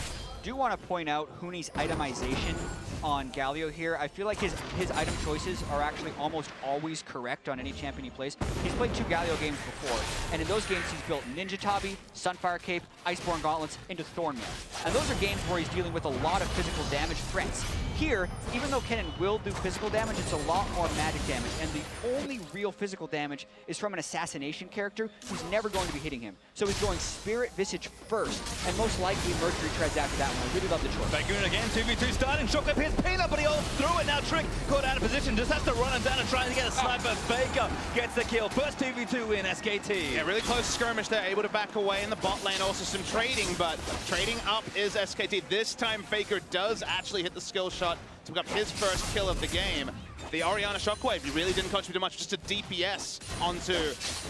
do want to point out Huni's itemization on Galio here. I feel like his item choices are actually almost always correct on any champion he plays. He's played 2 Galio games before, and in those games he's built Ninja Tabi, Sunfire Cape, Iceborne Gauntlets into Thornmail. And those are games where he's dealing with a lot of physical damage threats. Here, even though Kennen will do physical damage, it's a lot more magic damage, and the only real physical damage is from an assassination character who's never going to be hitting him. So he's going Spirit Visage first, and most likely Mercury Treads after that one. I really love the choice. Bagoon again, 2v2 starting. Shockwave hits Peanut, but he holds through it. Now Trick caught out of position, just has to run him down and try and get a sniper. Faker gets the kill. First 2v2 win, SKT. Yeah, really close skirmish there, able to back away in the bot lane. Also some trading, but trading up is SKT. This time Faker does actually hit the skill shot to pick up his first kill of the game. The Orianna Shockwave, he really didn't contribute much, just a DPS onto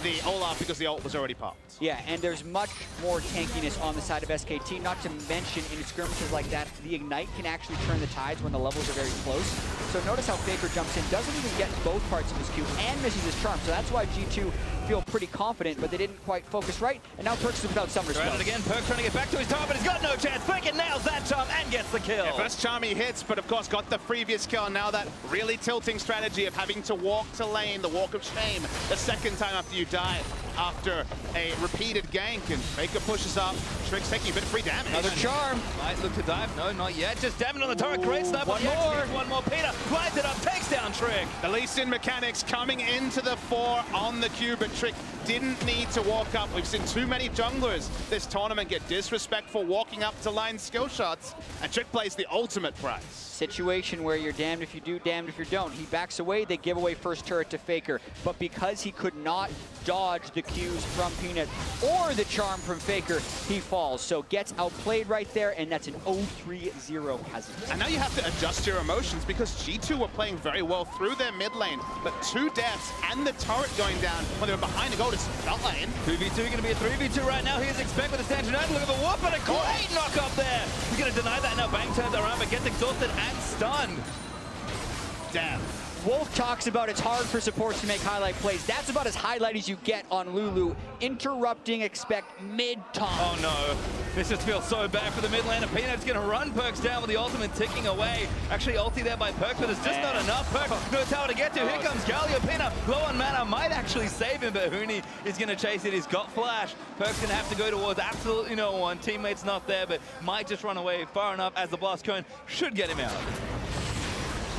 the Olaf because the ult was already popped. Yeah, and there's much more tankiness on the side of SKT, not to mention in skirmishes like that, the Ignite can actually turn the tides when the levels are very close. So notice how Faker jumps in, doesn't even get both parts of his Q, and misses his charm. So that's why G2 feel pretty confident, but they didn't quite focus right, and now Perks is without summer spells. Tried it again, Perks trying to get back to his tower, but he's got no chance. Faker nails that charm and gets the kill. Yeah, first charm he hits, but of course got the previous kill, and now that really tilting strategy of having to walk to lane, the walk of shame, the second time after you die, after a repeated gank, and Faker pushes up. Trick's taking a bit of free damage. Another charm. Might look to dive. No, not yet. Just damage on the turret. Great snipe. One more. Peter lines it up, takes down Trick. The Lee Sin mechanics coming into the fore on the cube, but Trick didn't need to walk up. We've seen too many junglers this tournament get disrespectful walking up to line skill shots, and Trick plays the ultimate price. Situation where you're damned if you do, damned if you don't. He backs away, they give away first turret to Faker, but because he could not dodge the Qs from Peanut or the charm from Faker, he falls. So gets outplayed right there, and that's an 0-3-0 peasant. And now you have to adjust your emotions because G2 were playing very well through their mid lane, but 2 deaths and the turret going down when they were behind the goal is not lane. 2v2 going to be a 3v2 right now. Here's Expect with a stand united. Look at the whoop and a great knock up there. He's going to deny that now. Bang turns around but gets exhausted and stunned. Damn. Wolf talks about it's hard for supports to make highlight plays. That's about as highlight as you get on Lulu. Interrupting Expect mid-taunt. Oh no, this just feels so bad for the mid laner. Peanut's gonna run Perks down with the ultimate ticking away. Actually ulti there by Perks, but it's just not enough. Perks, no tower to get to. Here comes Galio. Peanut, low on mana, might actually save him, but Huni is gonna chase it. He's got flash. Perks gonna have to go towards absolutely no one. Teammate's not there, but might just run away far enough as the blast cone should get him out.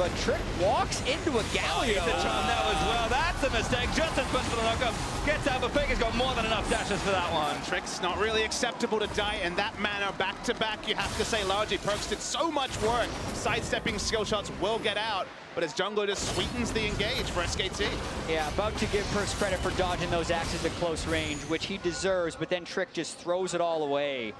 but Trick walks into a Galio. Gets a charm now as well. That's a mistake. Just as much for the knockup. Gets out, but Faker's got more than enough dashes for that one. Trick's not really acceptable to die in that manner. Back-to-back, you have to say, largely. Perkz did so much work. Sidestepping skill shots will get out, but his jungler just sweetens the engage for SKT. Yeah, about to give Perkz credit for dodging those axes at close range, which he deserves, but then Trick just throws it all away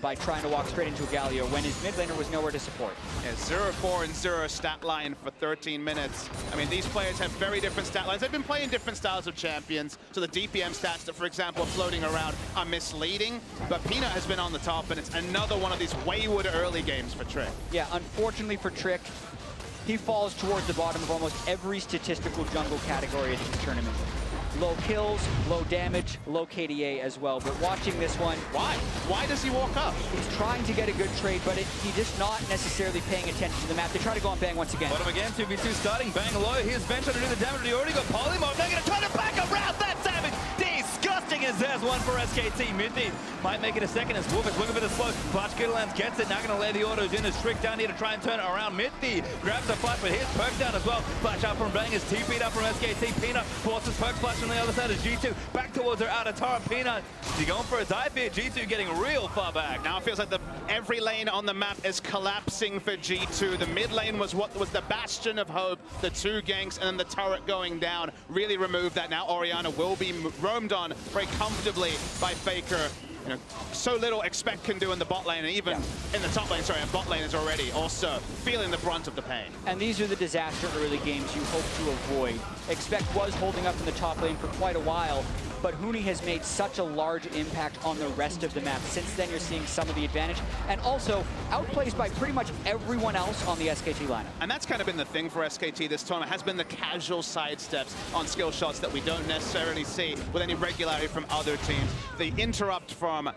by trying to walk straight into a Galio when his mid laner was nowhere to support. Yeah, 0-4 and 0 stat line for 13 minutes. I mean, these players have very different stat lines. They've been playing different styles of champions, so the DPM stats that, for example, are floating around are misleading, but Peanut has been on the top, and it's another one of these wayward early games for Trick. Yeah, unfortunately for Trick, he falls towards the bottom of almost every statistical jungle category in this tournament. Low kills, low damage, low KDA as well. But watching this one... Why? Why does he walk up? He's trying to get a good trade, but he's just not necessarily paying attention to the map. They try to go on Bang once again. Bottom again, 2v2 starting. Bang low. Here's Bench trying to do the damage. He already got Polymorph. They're going to try to back around that damage. Disgusting as there's one for SKT. Midby might make it a second as Wolf is looking for the slow. Flash Kidderlands gets it. Now going to lay the autos in as Trick down here to try and turn it around. Midby grabs the flash, but here's Perk down as well. Flash out from Bang is TP'd up from SKT. Peanut forces Perk flash on the other side as G2 back towards her outer tower. Peanut, is he going for a dive here? G2 getting real far back. Now it feels like every lane on the map is collapsing for G2. The mid lane was what was the bastion of hope. The two ganks and then the turret going down really removed that. Now Orianna will be roamed on very comfortably by Faker. You know, so little Expect can do in the bot lane, and even in the top lane, sorry, and bot lane is already also feeling the brunt of the pain. And these are the disaster early games you hope to avoid. Expect was holding up in the top lane for quite a while, but Huni has made such a large impact on the rest of the map. Since then, you're seeing some of the advantage, and also outplays by pretty much everyone else on the SKT lineup. And that's kind of been the thing for SKT this tournament, has been the casual sidesteps on skill shots that we don't necessarily see with any regularity from other teams. The interrupt from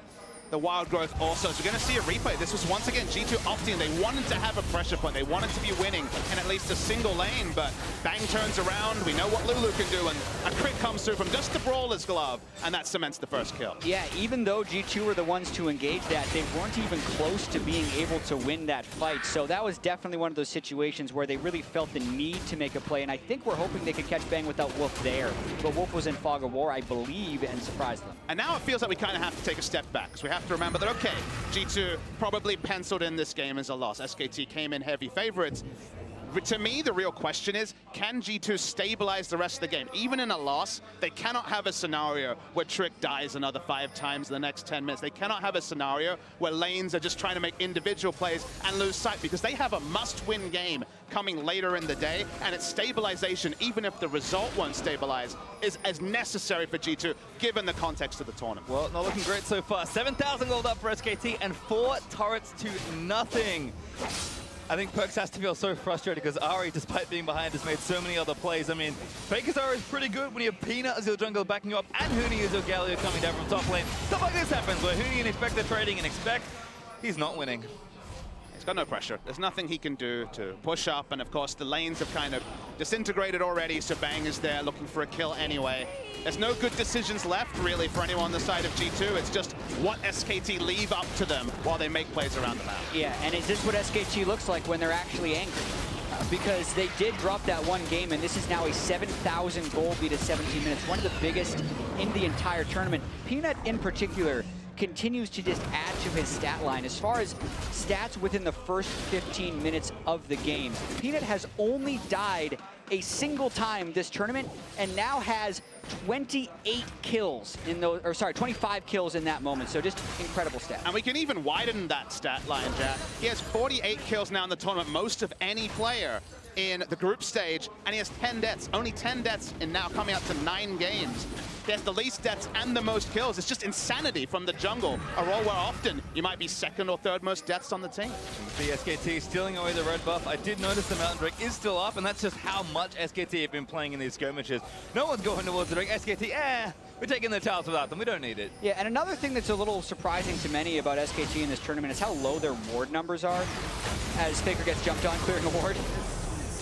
the Wild Growth also. So we're going to see a replay. This was once again G2 opting. They wanted to have a pressure point. They wanted to be winning in at least a single lane, but Bang turns around. We know what Lulu can do, and a crit comes through from just the Brawler's Glove, and that cements the first kill. Yeah, even though G2 were the ones to engage that, they weren't even close to being able to win that fight. So that was definitely one of those situations where they really felt the need to make a play, and I think we're hoping they could catch Bang without Wolf there. But Wolf was in Fog of War, I believe, and surprised them. And now it feels like we kind of have to take a step back, because we have to remember that, okay, G2 probably penciled in this game as a loss. SKT came in heavy favorites. To me, the real question is, can G2 stabilize the rest of the game? Even in a loss, they cannot have a scenario where Trick dies another 5 times in the next 10 minutes. They cannot have a scenario where lanes are just trying to make individual plays and lose sight, because they have a must-win game coming later in the day, and its stabilization, even if the result won't stabilize, is as necessary for G2, given the context of the tournament. Well, not looking great so far. 7,000 gold up for SKT and 4 turrets to nothing. I think Perkz has to feel so frustrated because Ari, despite being behind, has made so many other plays. I mean, Faker's Ari is pretty good when you have Peanut as your jungle backing you up and Huni as your Galio coming down from top lane. Stuff like this happens where Huni and Expect are trading, and Expect, he's not winning. He's got no pressure. There's nothing he can do to push up, and of course the lanes have kind of disintegrated already, so Bang is there looking for a kill anyway. There's no good decisions left, really, for anyone on the side of G2. It's just what SKT leave up to them while they make plays around the map. Yeah, and is this what SKT looks like when they're actually angry? Because they did drop that one game, and this is now a 7,000 gold lead at 17 minutes, one of the biggest in the entire tournament. Peanut, in particular, continues to just add to his stat line. As far as stats within the first 15 minutes of the game, Peanut has only died a single time this tournament, and now has 28 kills in those, or sorry, 25 kills in that moment. So just incredible stats. And we can even widen that stat line, Jack. He has 48 kills now in the tournament, most of any player in the group stage, and he has 10 deaths, only 10 deaths in now coming up to 9 games. He has the least deaths and the most kills. It's just insanity from the jungle, a role where often you might be second or third most deaths on the team. The SKT stealing away the red buff. I did notice the Mountain Drake is still up, and that's just how much SKT have been playing in these skirmishes. No one's going towards the Drake. SKT, we're taking the towers without them. We don't need it. Yeah, and another thing that's a little surprising to many about SKT in this tournament is how low their ward numbers are as Faker gets jumped on clearing a ward.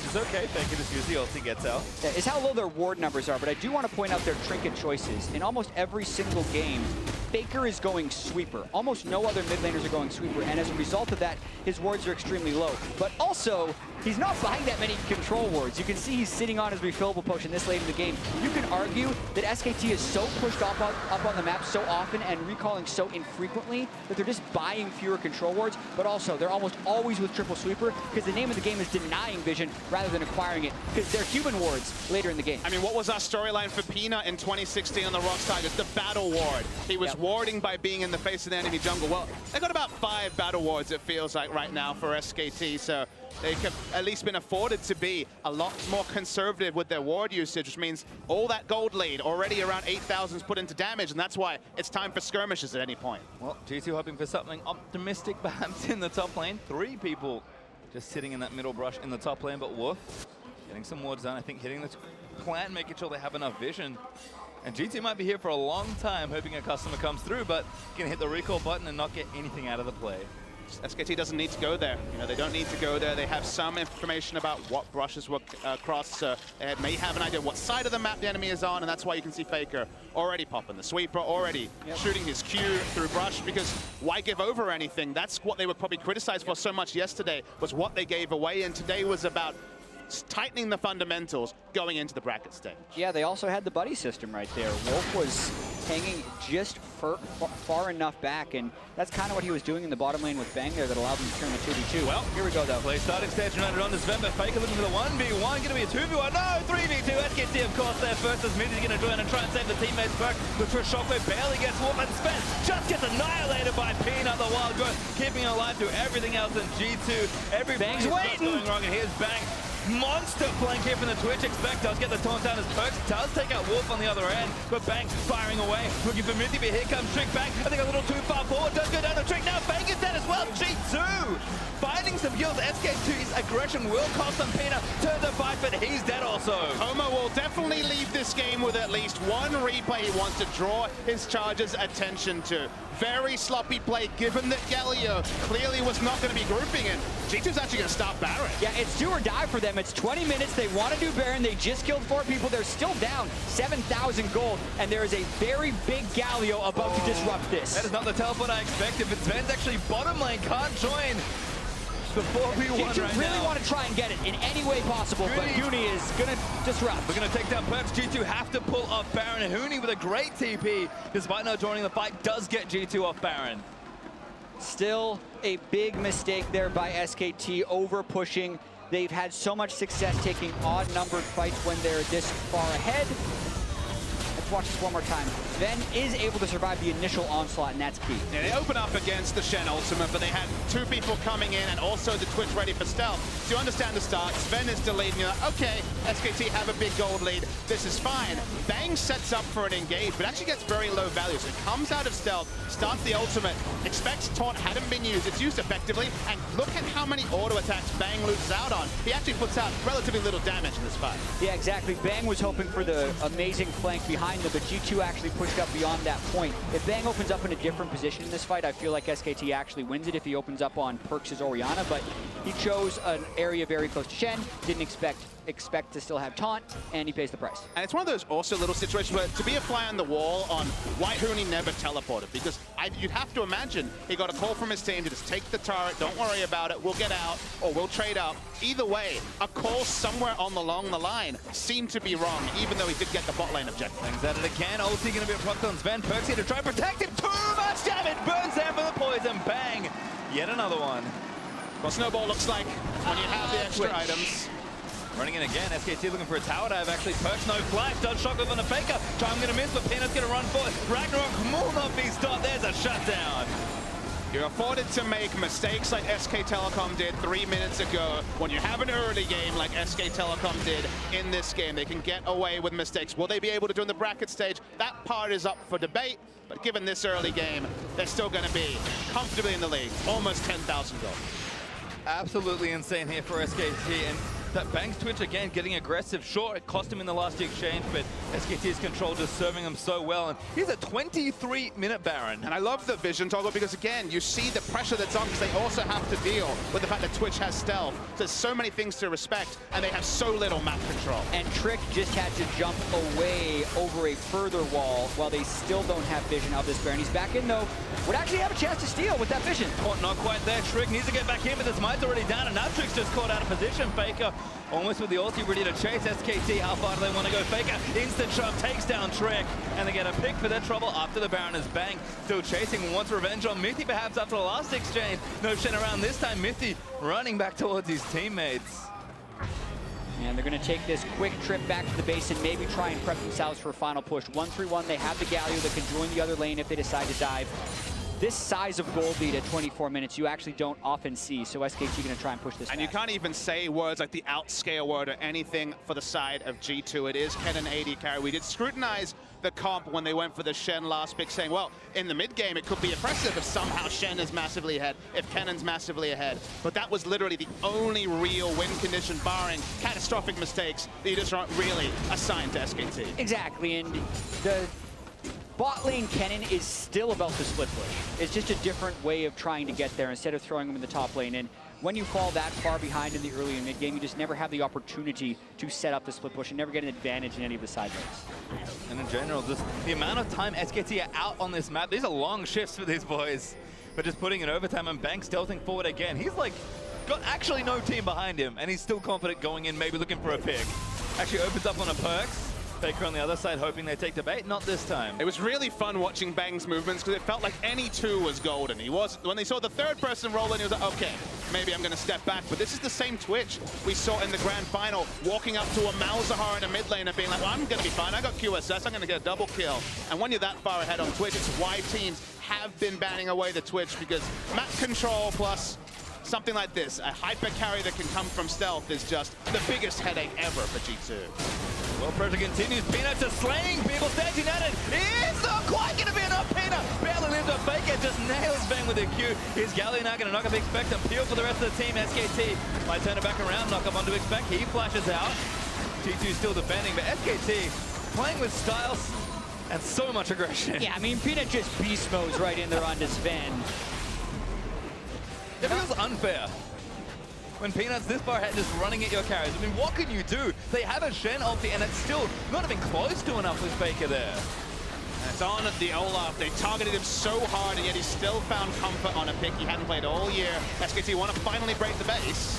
It's okay, Faker just uses the ulti, gets out. Yeah, it's how low their ward numbers are, but I do want to point out their trinket choices. In almost every single game, Faker is going sweeper. Almost no other mid laners are going sweeper, and as a result of that, his wards are extremely low. But also, he's not buying that many control wards. You can see he's sitting on his refillable potion this late in the game. You can argue that SKT is so pushed up on the map so often and recalling so infrequently that they're just buying fewer control wards, but also they're almost always with triple sweeper because the name of the game is denying vision rather than acquiring it because they're human wards later in the game. I mean, what was our storyline for Peanut in 2016 on the Rocks Tigers? The battle ward. He was warding by being in the face of the enemy jungle. Well, they got about 5 battle wards, it feels like, right now for SKT, so they have at least been afforded to be a lot more conservative with their ward usage, which means all that gold lead, already around 8,000 is put into damage, and that's why it's time for skirmishes at any point. Well, G2 hoping for something optimistic perhaps in the top lane. 3 people just sitting in that middle brush in the top lane, but Wolf getting some wards done. I think hitting the plant, making sure they have enough vision. And G2 might be here for a long time, hoping a customer comes through, but can hit the recall button and not get anything out of the play. SKT doesn't need to go there. You know, they don't need to go there. They have some information about what brushes were crossed, so they may have an idea what side of the map the enemy is on, and that's why you can see Faker already popping the sweeper, already shooting his Q through brush, because why give over anything? That's what they were probably criticized for so much yesterday, was what they gave away, and today was about tightening the fundamentals going into the bracket stage. Yeah, they also had the buddy system right there. Wolf was hanging just far enough back, and that's kind of what he was doing in the bottom lane with Bang there that allowed him to turn the 2v2. Well, here we go though. Play starting stage United on this Sven, but Faker looking for the 1v1, going to be a 2v1, no, 3v2, SKT of course there first as Midi's going to join and try and save the teammates back, but for Shockwave barely gets Wolf, and Sven just gets annihilated by Peanut, the Wild Growth, keeping alive through everything else in G2. Every Bang's waiting. Going wrong, and here's Bang. Monster flank here from the Twitch. Expect does get the taunt down as Perks does take out Wolf on the other end, but Bang firing away, looking for Minty, but here comes Trick back. I think a little too far forward, does go down the Trick. Now Bang is dead as well. G2 finding some kills. SK2's aggression will cost them. Peanut turns a fight, but he's dead also. Homo will definitely leave this game with at least one replay he wants to draw his Chargers' attention to. Very sloppy play, given that Galio clearly was not going to be grouping in. G2's actually going to stop Baron. Yeah, it's do or die for them. It's 20 minutes. They want to do Baron. They just killed 4 people. They're still down 7,000 gold, and there is a very big Galio about to disrupt this. That is not the teleport I expected, but Sven's actually bottom lane, can't join the 4v1 right G2 really now. want to try and get it in any way possible, but Hooney is going to disrupt. We're going to take down Perks. G2 have to pull off Baron, and Hooney with a great TP, despite not joining the fight, does get G2 off Baron. Still a big mistake there by SKT, over pushing. They've had so much success taking odd-numbered fights when they're this far ahead. Let's watch this one more time. Sven is able to survive the initial onslaught, and that's key. Yeah, they open up against the Shen ultimate, but they had 2 people coming in and also the Twitch ready for stealth. So you understand the start. Sven is delayed, and you're like, okay, SKT have a big gold lead. This is fine. Bang sets up for an engage, but actually gets very low value. So it comes out of stealth, starts the ultimate, expects taunt hadn't been used. It's used effectively, and look at how many auto attacks Bang loses out on. He actually puts out relatively little damage in this fight. Yeah, exactly. Bang was hoping for the amazing flank behind them, but G2 actually pushed up beyond that point. If Bang opens up in a different position in this fight, I feel like SKT actually wins it if he opens up on Perks' Orianna, but he chose an area very close to Shen, didn't expect to still have taunt, and he pays the price. And it's one of those also little situations where to be a fly on the wall on why Hooney never teleported, because you'd have to imagine he got a call from his team to just take the turret, don't worry about it, we'll get out, or we'll trade up. Either way, a call somewhere along the line seemed to be wrong, even though he did get the bot lane objective. Things at it again, ulti gonna be procced on Sven. Perks here to try and protect him, too much damage, burns down for the poison, Bang, yet another one. Well, Snowball looks like when you have the extra items. Running in again, SKT looking for a tower dive, actually. Perks no flash, does Shockwave on a Faker. Try, I'm gonna miss, but Peanut's gonna run forward. Ragnarok will not be stopped, there's a shutdown. You're afforded to make mistakes like SK Telecom did 3 minutes ago. When you have an early game like SK Telecom did in this game, they can get away with mistakes. Will they be able to do in the bracket stage? That part is up for debate, but given this early game, they're still gonna be comfortably in the league, almost 10,000 gold. Absolutely insane here for SKT, and that Bang's Twitch again getting aggressive. Sure, it cost him in the last exchange, but SKT's control just serving them so well, and he's a 23-minute Baron. And I love the vision toggle because, again, you see the pressure that's on because they also have to deal with the fact that Twitch has stealth. So there's so many things to respect, and they have so little map control. And Trick just had to jump away over a further wall while they still don't have vision of this Baron. He's back in, though. Would actually have a chance to steal with that vision. Oh, not quite there. Trick needs to get back in, but the smite's already down, and now Trick's just caught out of position. Faker almost with the ulti ready to chase SKT. How far do they want to go? Faker, instant shove, takes down Trick, and they get a pick for their trouble after the Baron is banged. Still chasing, wants revenge on Mythy perhaps after the last exchange. No Shen around this time. Mythy running back towards his teammates. And they're going to take this quick trip back to the base and maybe try and prep themselves for a final push. 1-3-1, they have the Galio that can join the other lane if they decide to dive. This size of gold lead at 24 minutes you actually don't often see, so SKT going to try and push this And fast. you can't even say words like the outscale word or anything for the side of G2. It is Kennen AD carry. We did scrutinize the comp when they went for the Shen last pick, saying, well, in the mid game it could be impressive if somehow Shen is massively ahead, if Kennen's massively ahead. But that was literally the only real win condition, barring catastrophic mistakes, that you just aren't really assigned to SKT. Exactly, and the bot lane Kennen is still about the split push. It's just a different way of trying to get there instead of throwing him in the top lane. And when you fall that far behind in the early and mid game, you just never have the opportunity to set up the split push and never get an advantage in any of the side lanes. And in general, just the amount of time SKT are out on this map, these are long shifts for these boys. But just putting in overtime and Bank stealthing forward again. He's like, got actually no team behind him, and he's still confident going in, maybe looking for a pick. Actually opens up on a Perks. Faker on the other side hoping they take the bait, not this time. It was really fun watching Bang's movements because it felt like any two was golden. He was, when they saw the third person roll in, he was like, okay, maybe I'm going to step back. But this is the same Twitch we saw in the grand final, walking up to a Malzahar in a mid lane and being like, well, I'm going to be fine. I got QSS. I'm going to get a double kill. And when you're that far ahead on Twitch, it's why teams have been banning away the Twitch, because map control plus something like this, a hyper carry that can come from stealth, is just the biggest headache ever for G2. Well, pressure continues. Peanut just slaying people. Stands United. It's not quite going to be enough. Peanut barely lives up. Faker just nails Bang with a Q. Here's Galio now going to knock up Expect and peel for the rest of the team. SKT might turn it back around, knock up onto Expect. He flashes out. G2 still defending, but SKT playing with styles and so much aggression. Yeah, I mean, Peanut just beast modes right in there on this Sven. It feels unfair when Peanut's this far ahead just running at your carries. I mean, what can you do? They have a Shen ulti, and it's still not even close to enough with Faker there. And it's on the Olaf. They targeted him so hard, and yet he still found comfort on a pick he hadn't played all year. SKT want to finally break the base.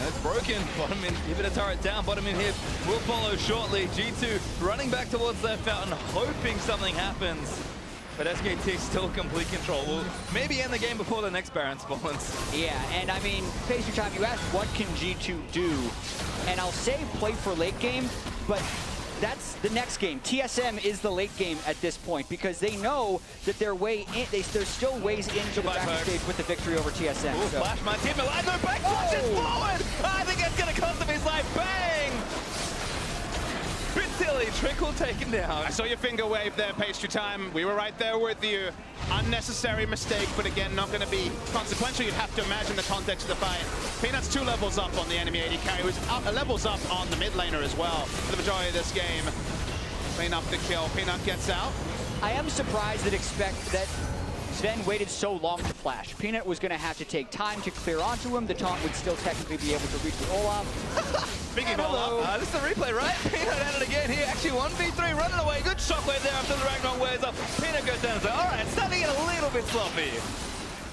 And it's broken. Bottom in, give it a turret down. Bottom in here will follow shortly. G2 running back towards their fountain, hoping something happens. But SKT still complete control. Will maybe end the game before the next Baron spawns. Yeah, and I mean, Pacer Time, you asked what can G2 do? And I'll say play for late game, but that's the next game. TSM is the late game at this point because they know that their way in, there's still ways into the bracket stage with the victory over TSM. Ooh, so. Flash, my team alive, no back flashes forward! I think it's gonna cost him his life, bang! Bit silly, Trickle taken down. I saw your finger wave there, Pastry Time. We were right there with you. Unnecessary mistake, but again, not going to be consequential. You'd have to imagine the context of the fight. Peanut's 2 levels up on the enemy AD carry. He was levels up on the mid laner as well for the majority of this game. Clean up the kill. Peanut gets out. I am surprised that Sven waited so long to flash. Peanut was going to have to take time to clear onto him. The taunt would still technically be able to reach the Olaf. Speaking of Olaf, this is the replay, right? Peanut at it again here. Actually, 1v3 running away. Good shockwave there after the Ragnarok wears up. Peanut goes down and says, all right, starting to get a little bit sloppy.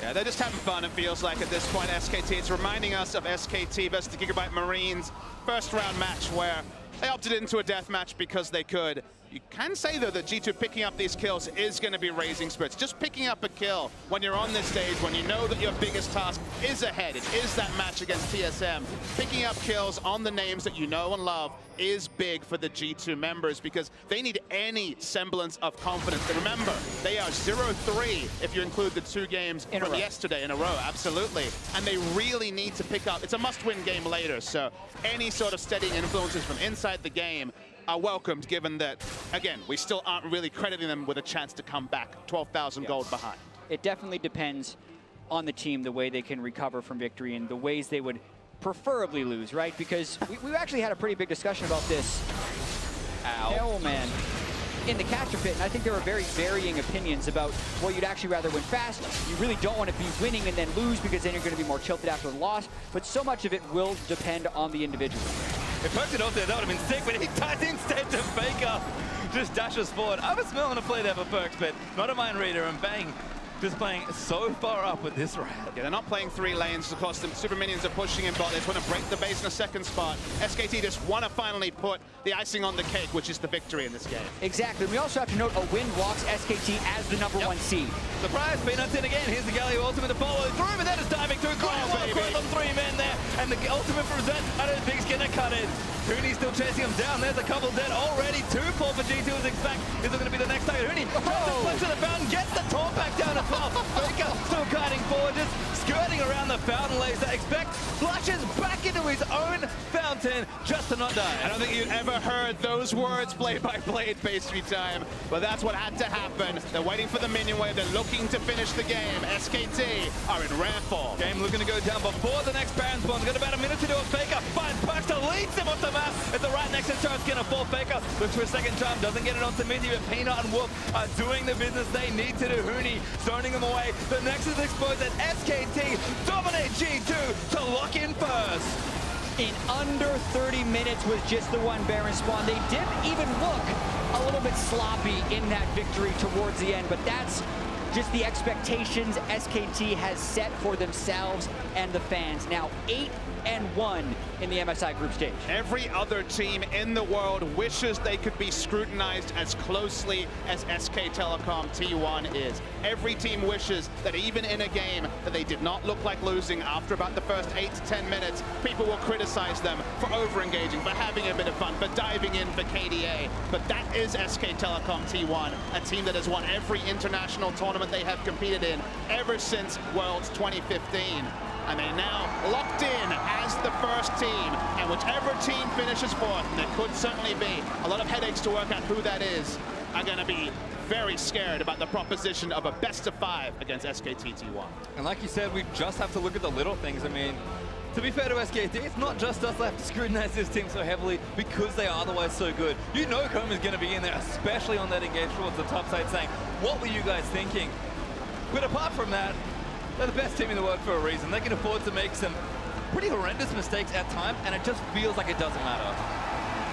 Yeah, they're just having fun, it feels like, at this point, SKT. It's reminding us of SKT versus the Gigabyte Marines first round match where they opted into a death match because they could. You can say, though, that G2 picking up these kills is going to be raising spirits. Just picking up a kill when you're on this stage, when you know that your biggest task is ahead, it is that match against TSM. Picking up kills on the names that you know and love is big for the G2 members because they need any semblance of confidence. But remember, they are 0-3 if you include the 2 games from yesterday in a row, absolutely. And they really need to pick up. It's a must-win game later, so any sort of steadying influences from inside the game are welcomed, given that, again, we still aren't really crediting them with a chance to come back 12,000 gold behind. It definitely depends on the team, the way they can recover from victory and the ways they would preferably lose, right? Because we actually had a pretty big discussion about this Hellman in the catcher pit, and I think there are very varying opinions about, well, you'd actually rather win fast. You really don't want to be winning and then lose because then you're going to be more tilted after the loss, but so much of it will depend on the individual. If Perks had off there, that would have been sick, but he does instead to Faker. Just dashes forward. I was smelling a play there for Perks, but not a mind reader, and bang. Just playing so far up with this rat. Yeah, they're not playing 3 lanes. Of course, the Super Minions are pushing in bot. They just want to break the base in a second spot. SKT just want to finally put the icing on the cake, which is the victory in this game. Exactly. We also have to note a win walks SKT as the #1 seed. Surprise, Peanuts in again. Here's the Galio ultimate to follow through, but that is diving through. Quite on 3 men there. And the ultimate from Zed, I don't think he's going to cut it. Huni still chasing him down. There's a couple dead already. 2 pull for G2 as expect. Is it going to be the next target? Huni tries to flex to the fountain, gets the taunt back down as well. Faker still guiding forward, just skirting around the fountain laser. Expect flashes back into his own fountain just to not die. I don't think you'd ever heard those words played by Blade Pastry Time, but that's what had to happen. They're waiting for the minion wave. They're looking to finish the game. SKT are in rare form. Game looking to go down before the next Baron spawns. Got about a minute to do it. Faker finds Perks to lead him off the map. It's the right next to Charge Skinner for Faker. Looks for a second charm, doesn't get it onto Minty, but Peanut and Wolf are doing the business they need to do. Huni zoning them away. The Nexus exposed and SKT dominate G2 to lock in first. In under 30 minutes with just the 1 Baron spawn. They did even look a little bit sloppy in that victory towards the end, but that's just the expectations SKT has set for themselves and the fans. Now 8-1 in the MSI group stage. Every other team in the world wishes they could be scrutinized as closely as SK Telecom T1 is. Every team wishes that even in a game that they did not look like losing after about the first 8 to 10 minutes, people will criticize them for over-engaging, for having a bit of fun, for diving in for KDA. But that is SK Telecom T1, a team that has won every international tournament they have competed in ever since Worlds 2015. And they're now locked in as the first team. And whichever team finishes fourth, and there could certainly be a lot of headaches to work out who that is, are going to be very scared about the proposition of a best-of-5 against SKT T1. And like you said, we just have to look at the little things. I mean, to be fair to SKT, it's not just us that have to scrutinize this team so heavily because they are otherwise so good. You know Chrome is going to be in there, especially on that engage towards the top side, saying, what were you guys thinking? But apart from that, they're the best team in the world for a reason. They can afford to make some pretty horrendous mistakes at times, and it just feels like it doesn't matter.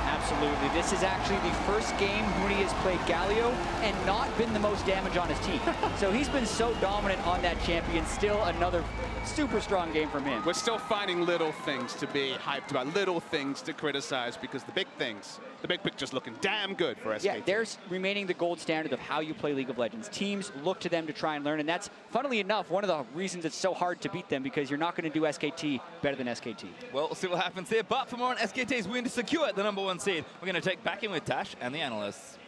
Absolutely. This is actually the first game Huni has played Galio and not been the most damage on his team. So he's been so dominant on that champion. Still another super strong game from him. We're still finding little things to be hyped about, little things to criticize, because the big things, the big picture's looking damn good for SKT. Yeah, there's remaining the gold standard of how you play League of Legends. Teams look to them to try and learn, and that's, funnily enough, one of the reasons it's so hard to beat them, because you're not going to do SKT better than SKT. Well, we'll see what happens here, but for more on SKT's win to secure the #1 seed, we're going to take back in with Tash and the analysts.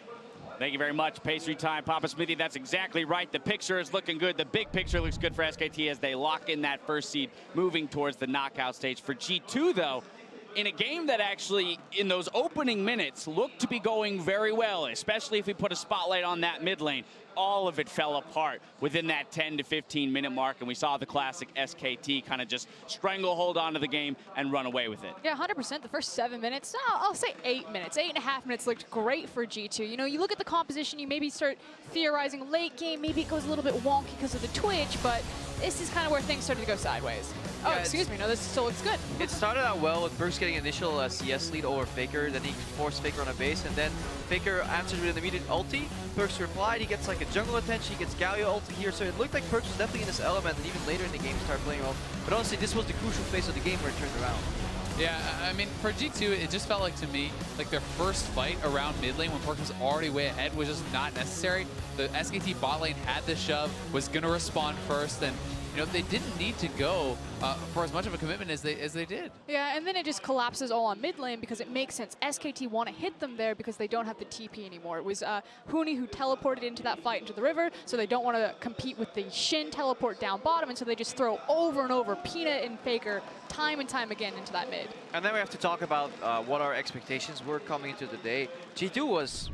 Thank you very much, Pastry Time, Papa Smithy. That's exactly right. The picture is looking good. The big picture looks good for SKT as they lock in that first seed, moving towards the knockout stage. For G2, though, in a game that actually, in those opening minutes, looked to be going very well, especially if we put a spotlight on that mid lane, all of it fell apart within that 10 to 15 minute mark, and we saw the classic SKT kind of just stranglehold onto the game and run away with it. Yeah, 100%. The first 7 minutes, I'll say 8 minutes. 8.5 minutes looked great for G2. You know, you look at the composition, you maybe start theorizing late game, maybe it goes a little bit wonky because of the twitch, but this is kind of where things started to go sideways. Oh, Yeah, excuse me, no, this still looks good. It started out well with Perks getting initial CS lead over Faker, then he forced Faker on a base, and then Faker answered with an immediate ulti. Perks replied, he gets like a jungle attention, he gets Galio ulti here, so it looked like Perks was definitely in this element, and even later in the game started playing well. But honestly, this was the crucial phase of the game where it turned around. Yeah, I mean, for G2, it just felt like to me, like their first fight around mid lane when Perks was already way ahead was just not necessary. The SKT bot lane had the shove, was going to respond first, and you know, they didn't need to go for as much of a commitment as they did. Yeah, and then it just collapses all on mid lane because it makes sense. SKT want to hit them there because they don't have the TP anymore. It was Huni who teleported into that fight into the river, so they don't want to compete with the Shin teleport down bottom, and so they just throw over and over Peanut and Faker time and time again into that mid. And then we have to talk about what our expectations were coming into the day. G2 was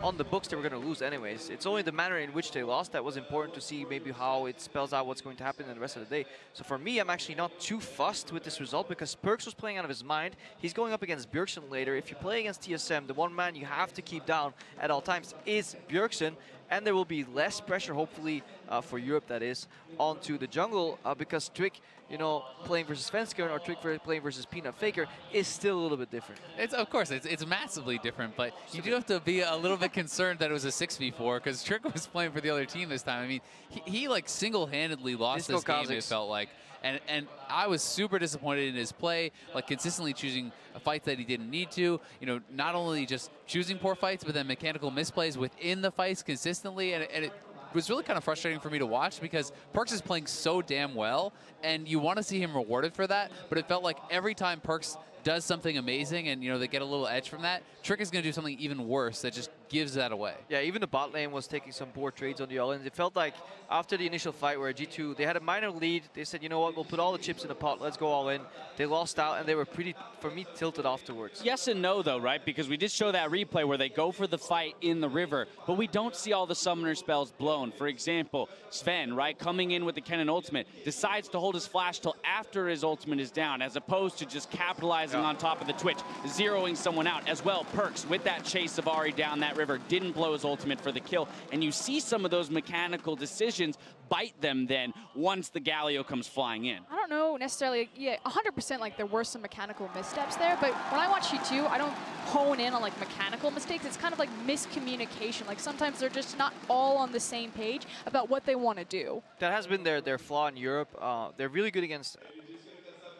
on the books they were going to lose anyways. It's only the manner in which they lost that was important to see maybe how it spells out what's going to happen in the rest of the day. So for me, I'm actually not too fussed with this result because Perks was playing out of his mind. He's going up against Bjergsen later. If you play against TSM, the one man you have to keep down at all times is Bjergsen. And there will be less pressure, hopefully, for Europe, that is, onto the jungle because Trick, you know, playing versus Svenskeren or Trick playing versus Peanut Faker is still a little bit different. Of course, it's massively different, but you do have to be a little bit concerned that it was a 6v4 because Trick was playing for the other team this time. I mean, he like single-handedly lost this game, it felt like. And I was super disappointed in his play, like consistently choosing fights that he didn't need to. You know, not only just choosing poor fights, but then mechanical misplays within the fights consistently. And it was really kind of frustrating for me to watch because Perks is playing so damn well, and you want to see him rewarded for that. But it felt like every time Perks does something amazing and, you know, they get a little edge from that, Trick is going to do something even worse that just gives that away. Yeah, even the bot lane was taking some poor trades on the all-ins. It felt like after the initial fight where G2, they had a minor lead, they said, you know what, we'll put all the chips in the pot, let's go all in. They lost out, and they were pretty, for me, tilted afterwards. Yes and no, though, right? Because we did show that replay where they go for the fight in the river, but we don't see all the summoner spells blown. For example, Sven, right, coming in with the Kennen ultimate, decides to hold his flash till after his ultimate is down, as opposed to just capitalizing on top of the Twitch, zeroing someone out. As well, Perks, with that chase of Ahri down that river, didn't blow his ultimate for the kill, and you see some of those mechanical decisions bite them then once the Galio comes flying in. I don't know necessarily, yeah, 100% like there were some mechanical missteps there, but when I watch G2, I don't hone in on like mechanical mistakes. It's kind of like miscommunication. Like sometimes they're just not all on the same page about what they want to do. That has been their flaw in Europe. They're really good against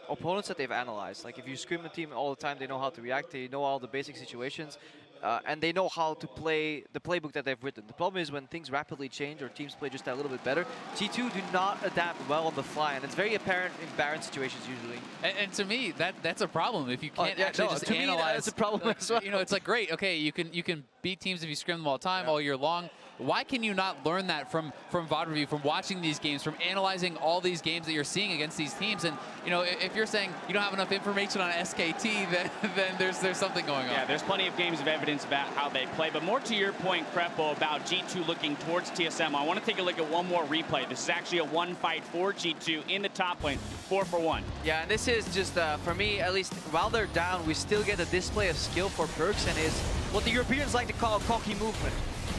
opponents that they've analyzed. Like if you scrim the team all the time, they know how to react, they know all the basic situations, and they know how to play the playbook that they've written. The problem is when things rapidly change or teams play just that little bit better, G2 do not adapt well on the fly, and it's very apparent in Baron situations usually. And to me, that's a problem. If you can't actually just analyze, that's a problem as well. You know, it's like, great, okay, you can beat teams if you scrim them all the time, all year long. Why can you not learn that from VOD review, from watching these games, from analyzing all these games that you're seeing against these teams? And you know, if you're saying you don't have enough information on SKT, then there's something going on. Yeah, there's plenty of games of evidence about how they play. But more to your point, Krepo, about G2 looking towards TSM, I want to take a look at one more replay. This is actually a one fight for G2 in the top lane, 4-for-1. Yeah, and this is just, for me, at least, while they're down, we still get a display of skill for Perks, and is what the Europeans like to call cocky movement.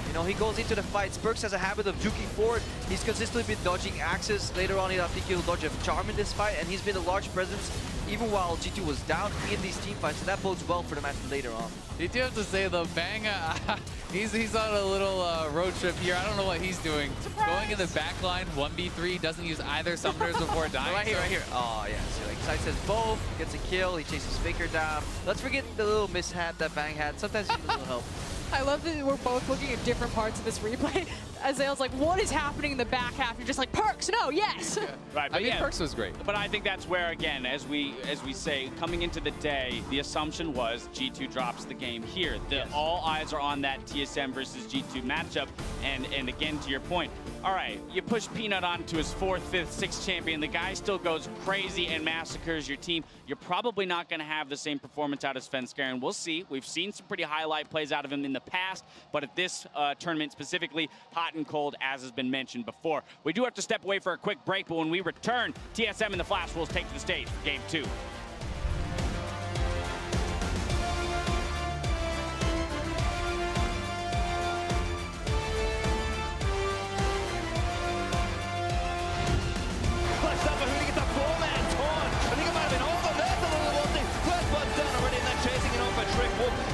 You know, he goes into the fights. Perks has a habit of juking forward. He's consistently been dodging axes. Later on, I think he'll dodge a charm in this fight, and he's been a large presence even while G2 was down in these team fights, so that bodes well for the match later on. You do have to say, though, Bang, he's on a little road trip here. I don't know what he's doing. Surprise. Going in the back line, 1v3, doesn't use either summoners before dying. Right here. Oh, yeah. So, like, Side says both, gets a kill, he chases Faker down. Let's forget the little mishap that Bang had. Sometimes you need a little help. I love that we're both looking at different parts of this replay. Azale's like, what is happening in the back half? You're just like, Perks, no, yes. Yeah. Right, but I mean, Perks was great. But I think that's where, again, as we say, coming into the day, the assumption was G2 drops the game here. All eyes are on that TSM versus G2 matchup. And again, to your point, all right, you push Peanut on to his 4th, 5th, 6th champion. The guy still goes crazy and massacres your team. You're probably not going to have the same performance out of Svenskeren. We'll see. We've seen some pretty highlight plays out of him in the past, but at this tournament specifically, hot and cold, as has been mentioned before. We do have to step away for a quick break, but when we return, TSM and the Flash Wolves take to the stage for Game 2.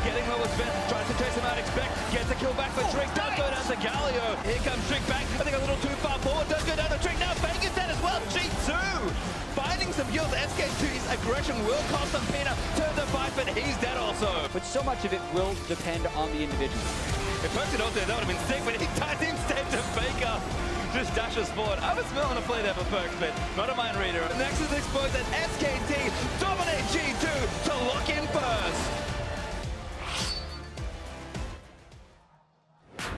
Getting low with Sven, tries to chase him out, gets a kill back for Trick, does go down to Galio. Here comes Trick back, I think a little too far forward, does go down to Trick, now Bang is dead as well, G2! Finding some kills, SK2's aggression will cost him Peanut, turns the fight, but he's dead also. But so much of it will depend on the individual. If Perks had ulted, that would have been sick, but he dies instead to Faker. Just dashes forward. I was smelling a play there for Perks, but not a mind reader. Nexus exposed, and SK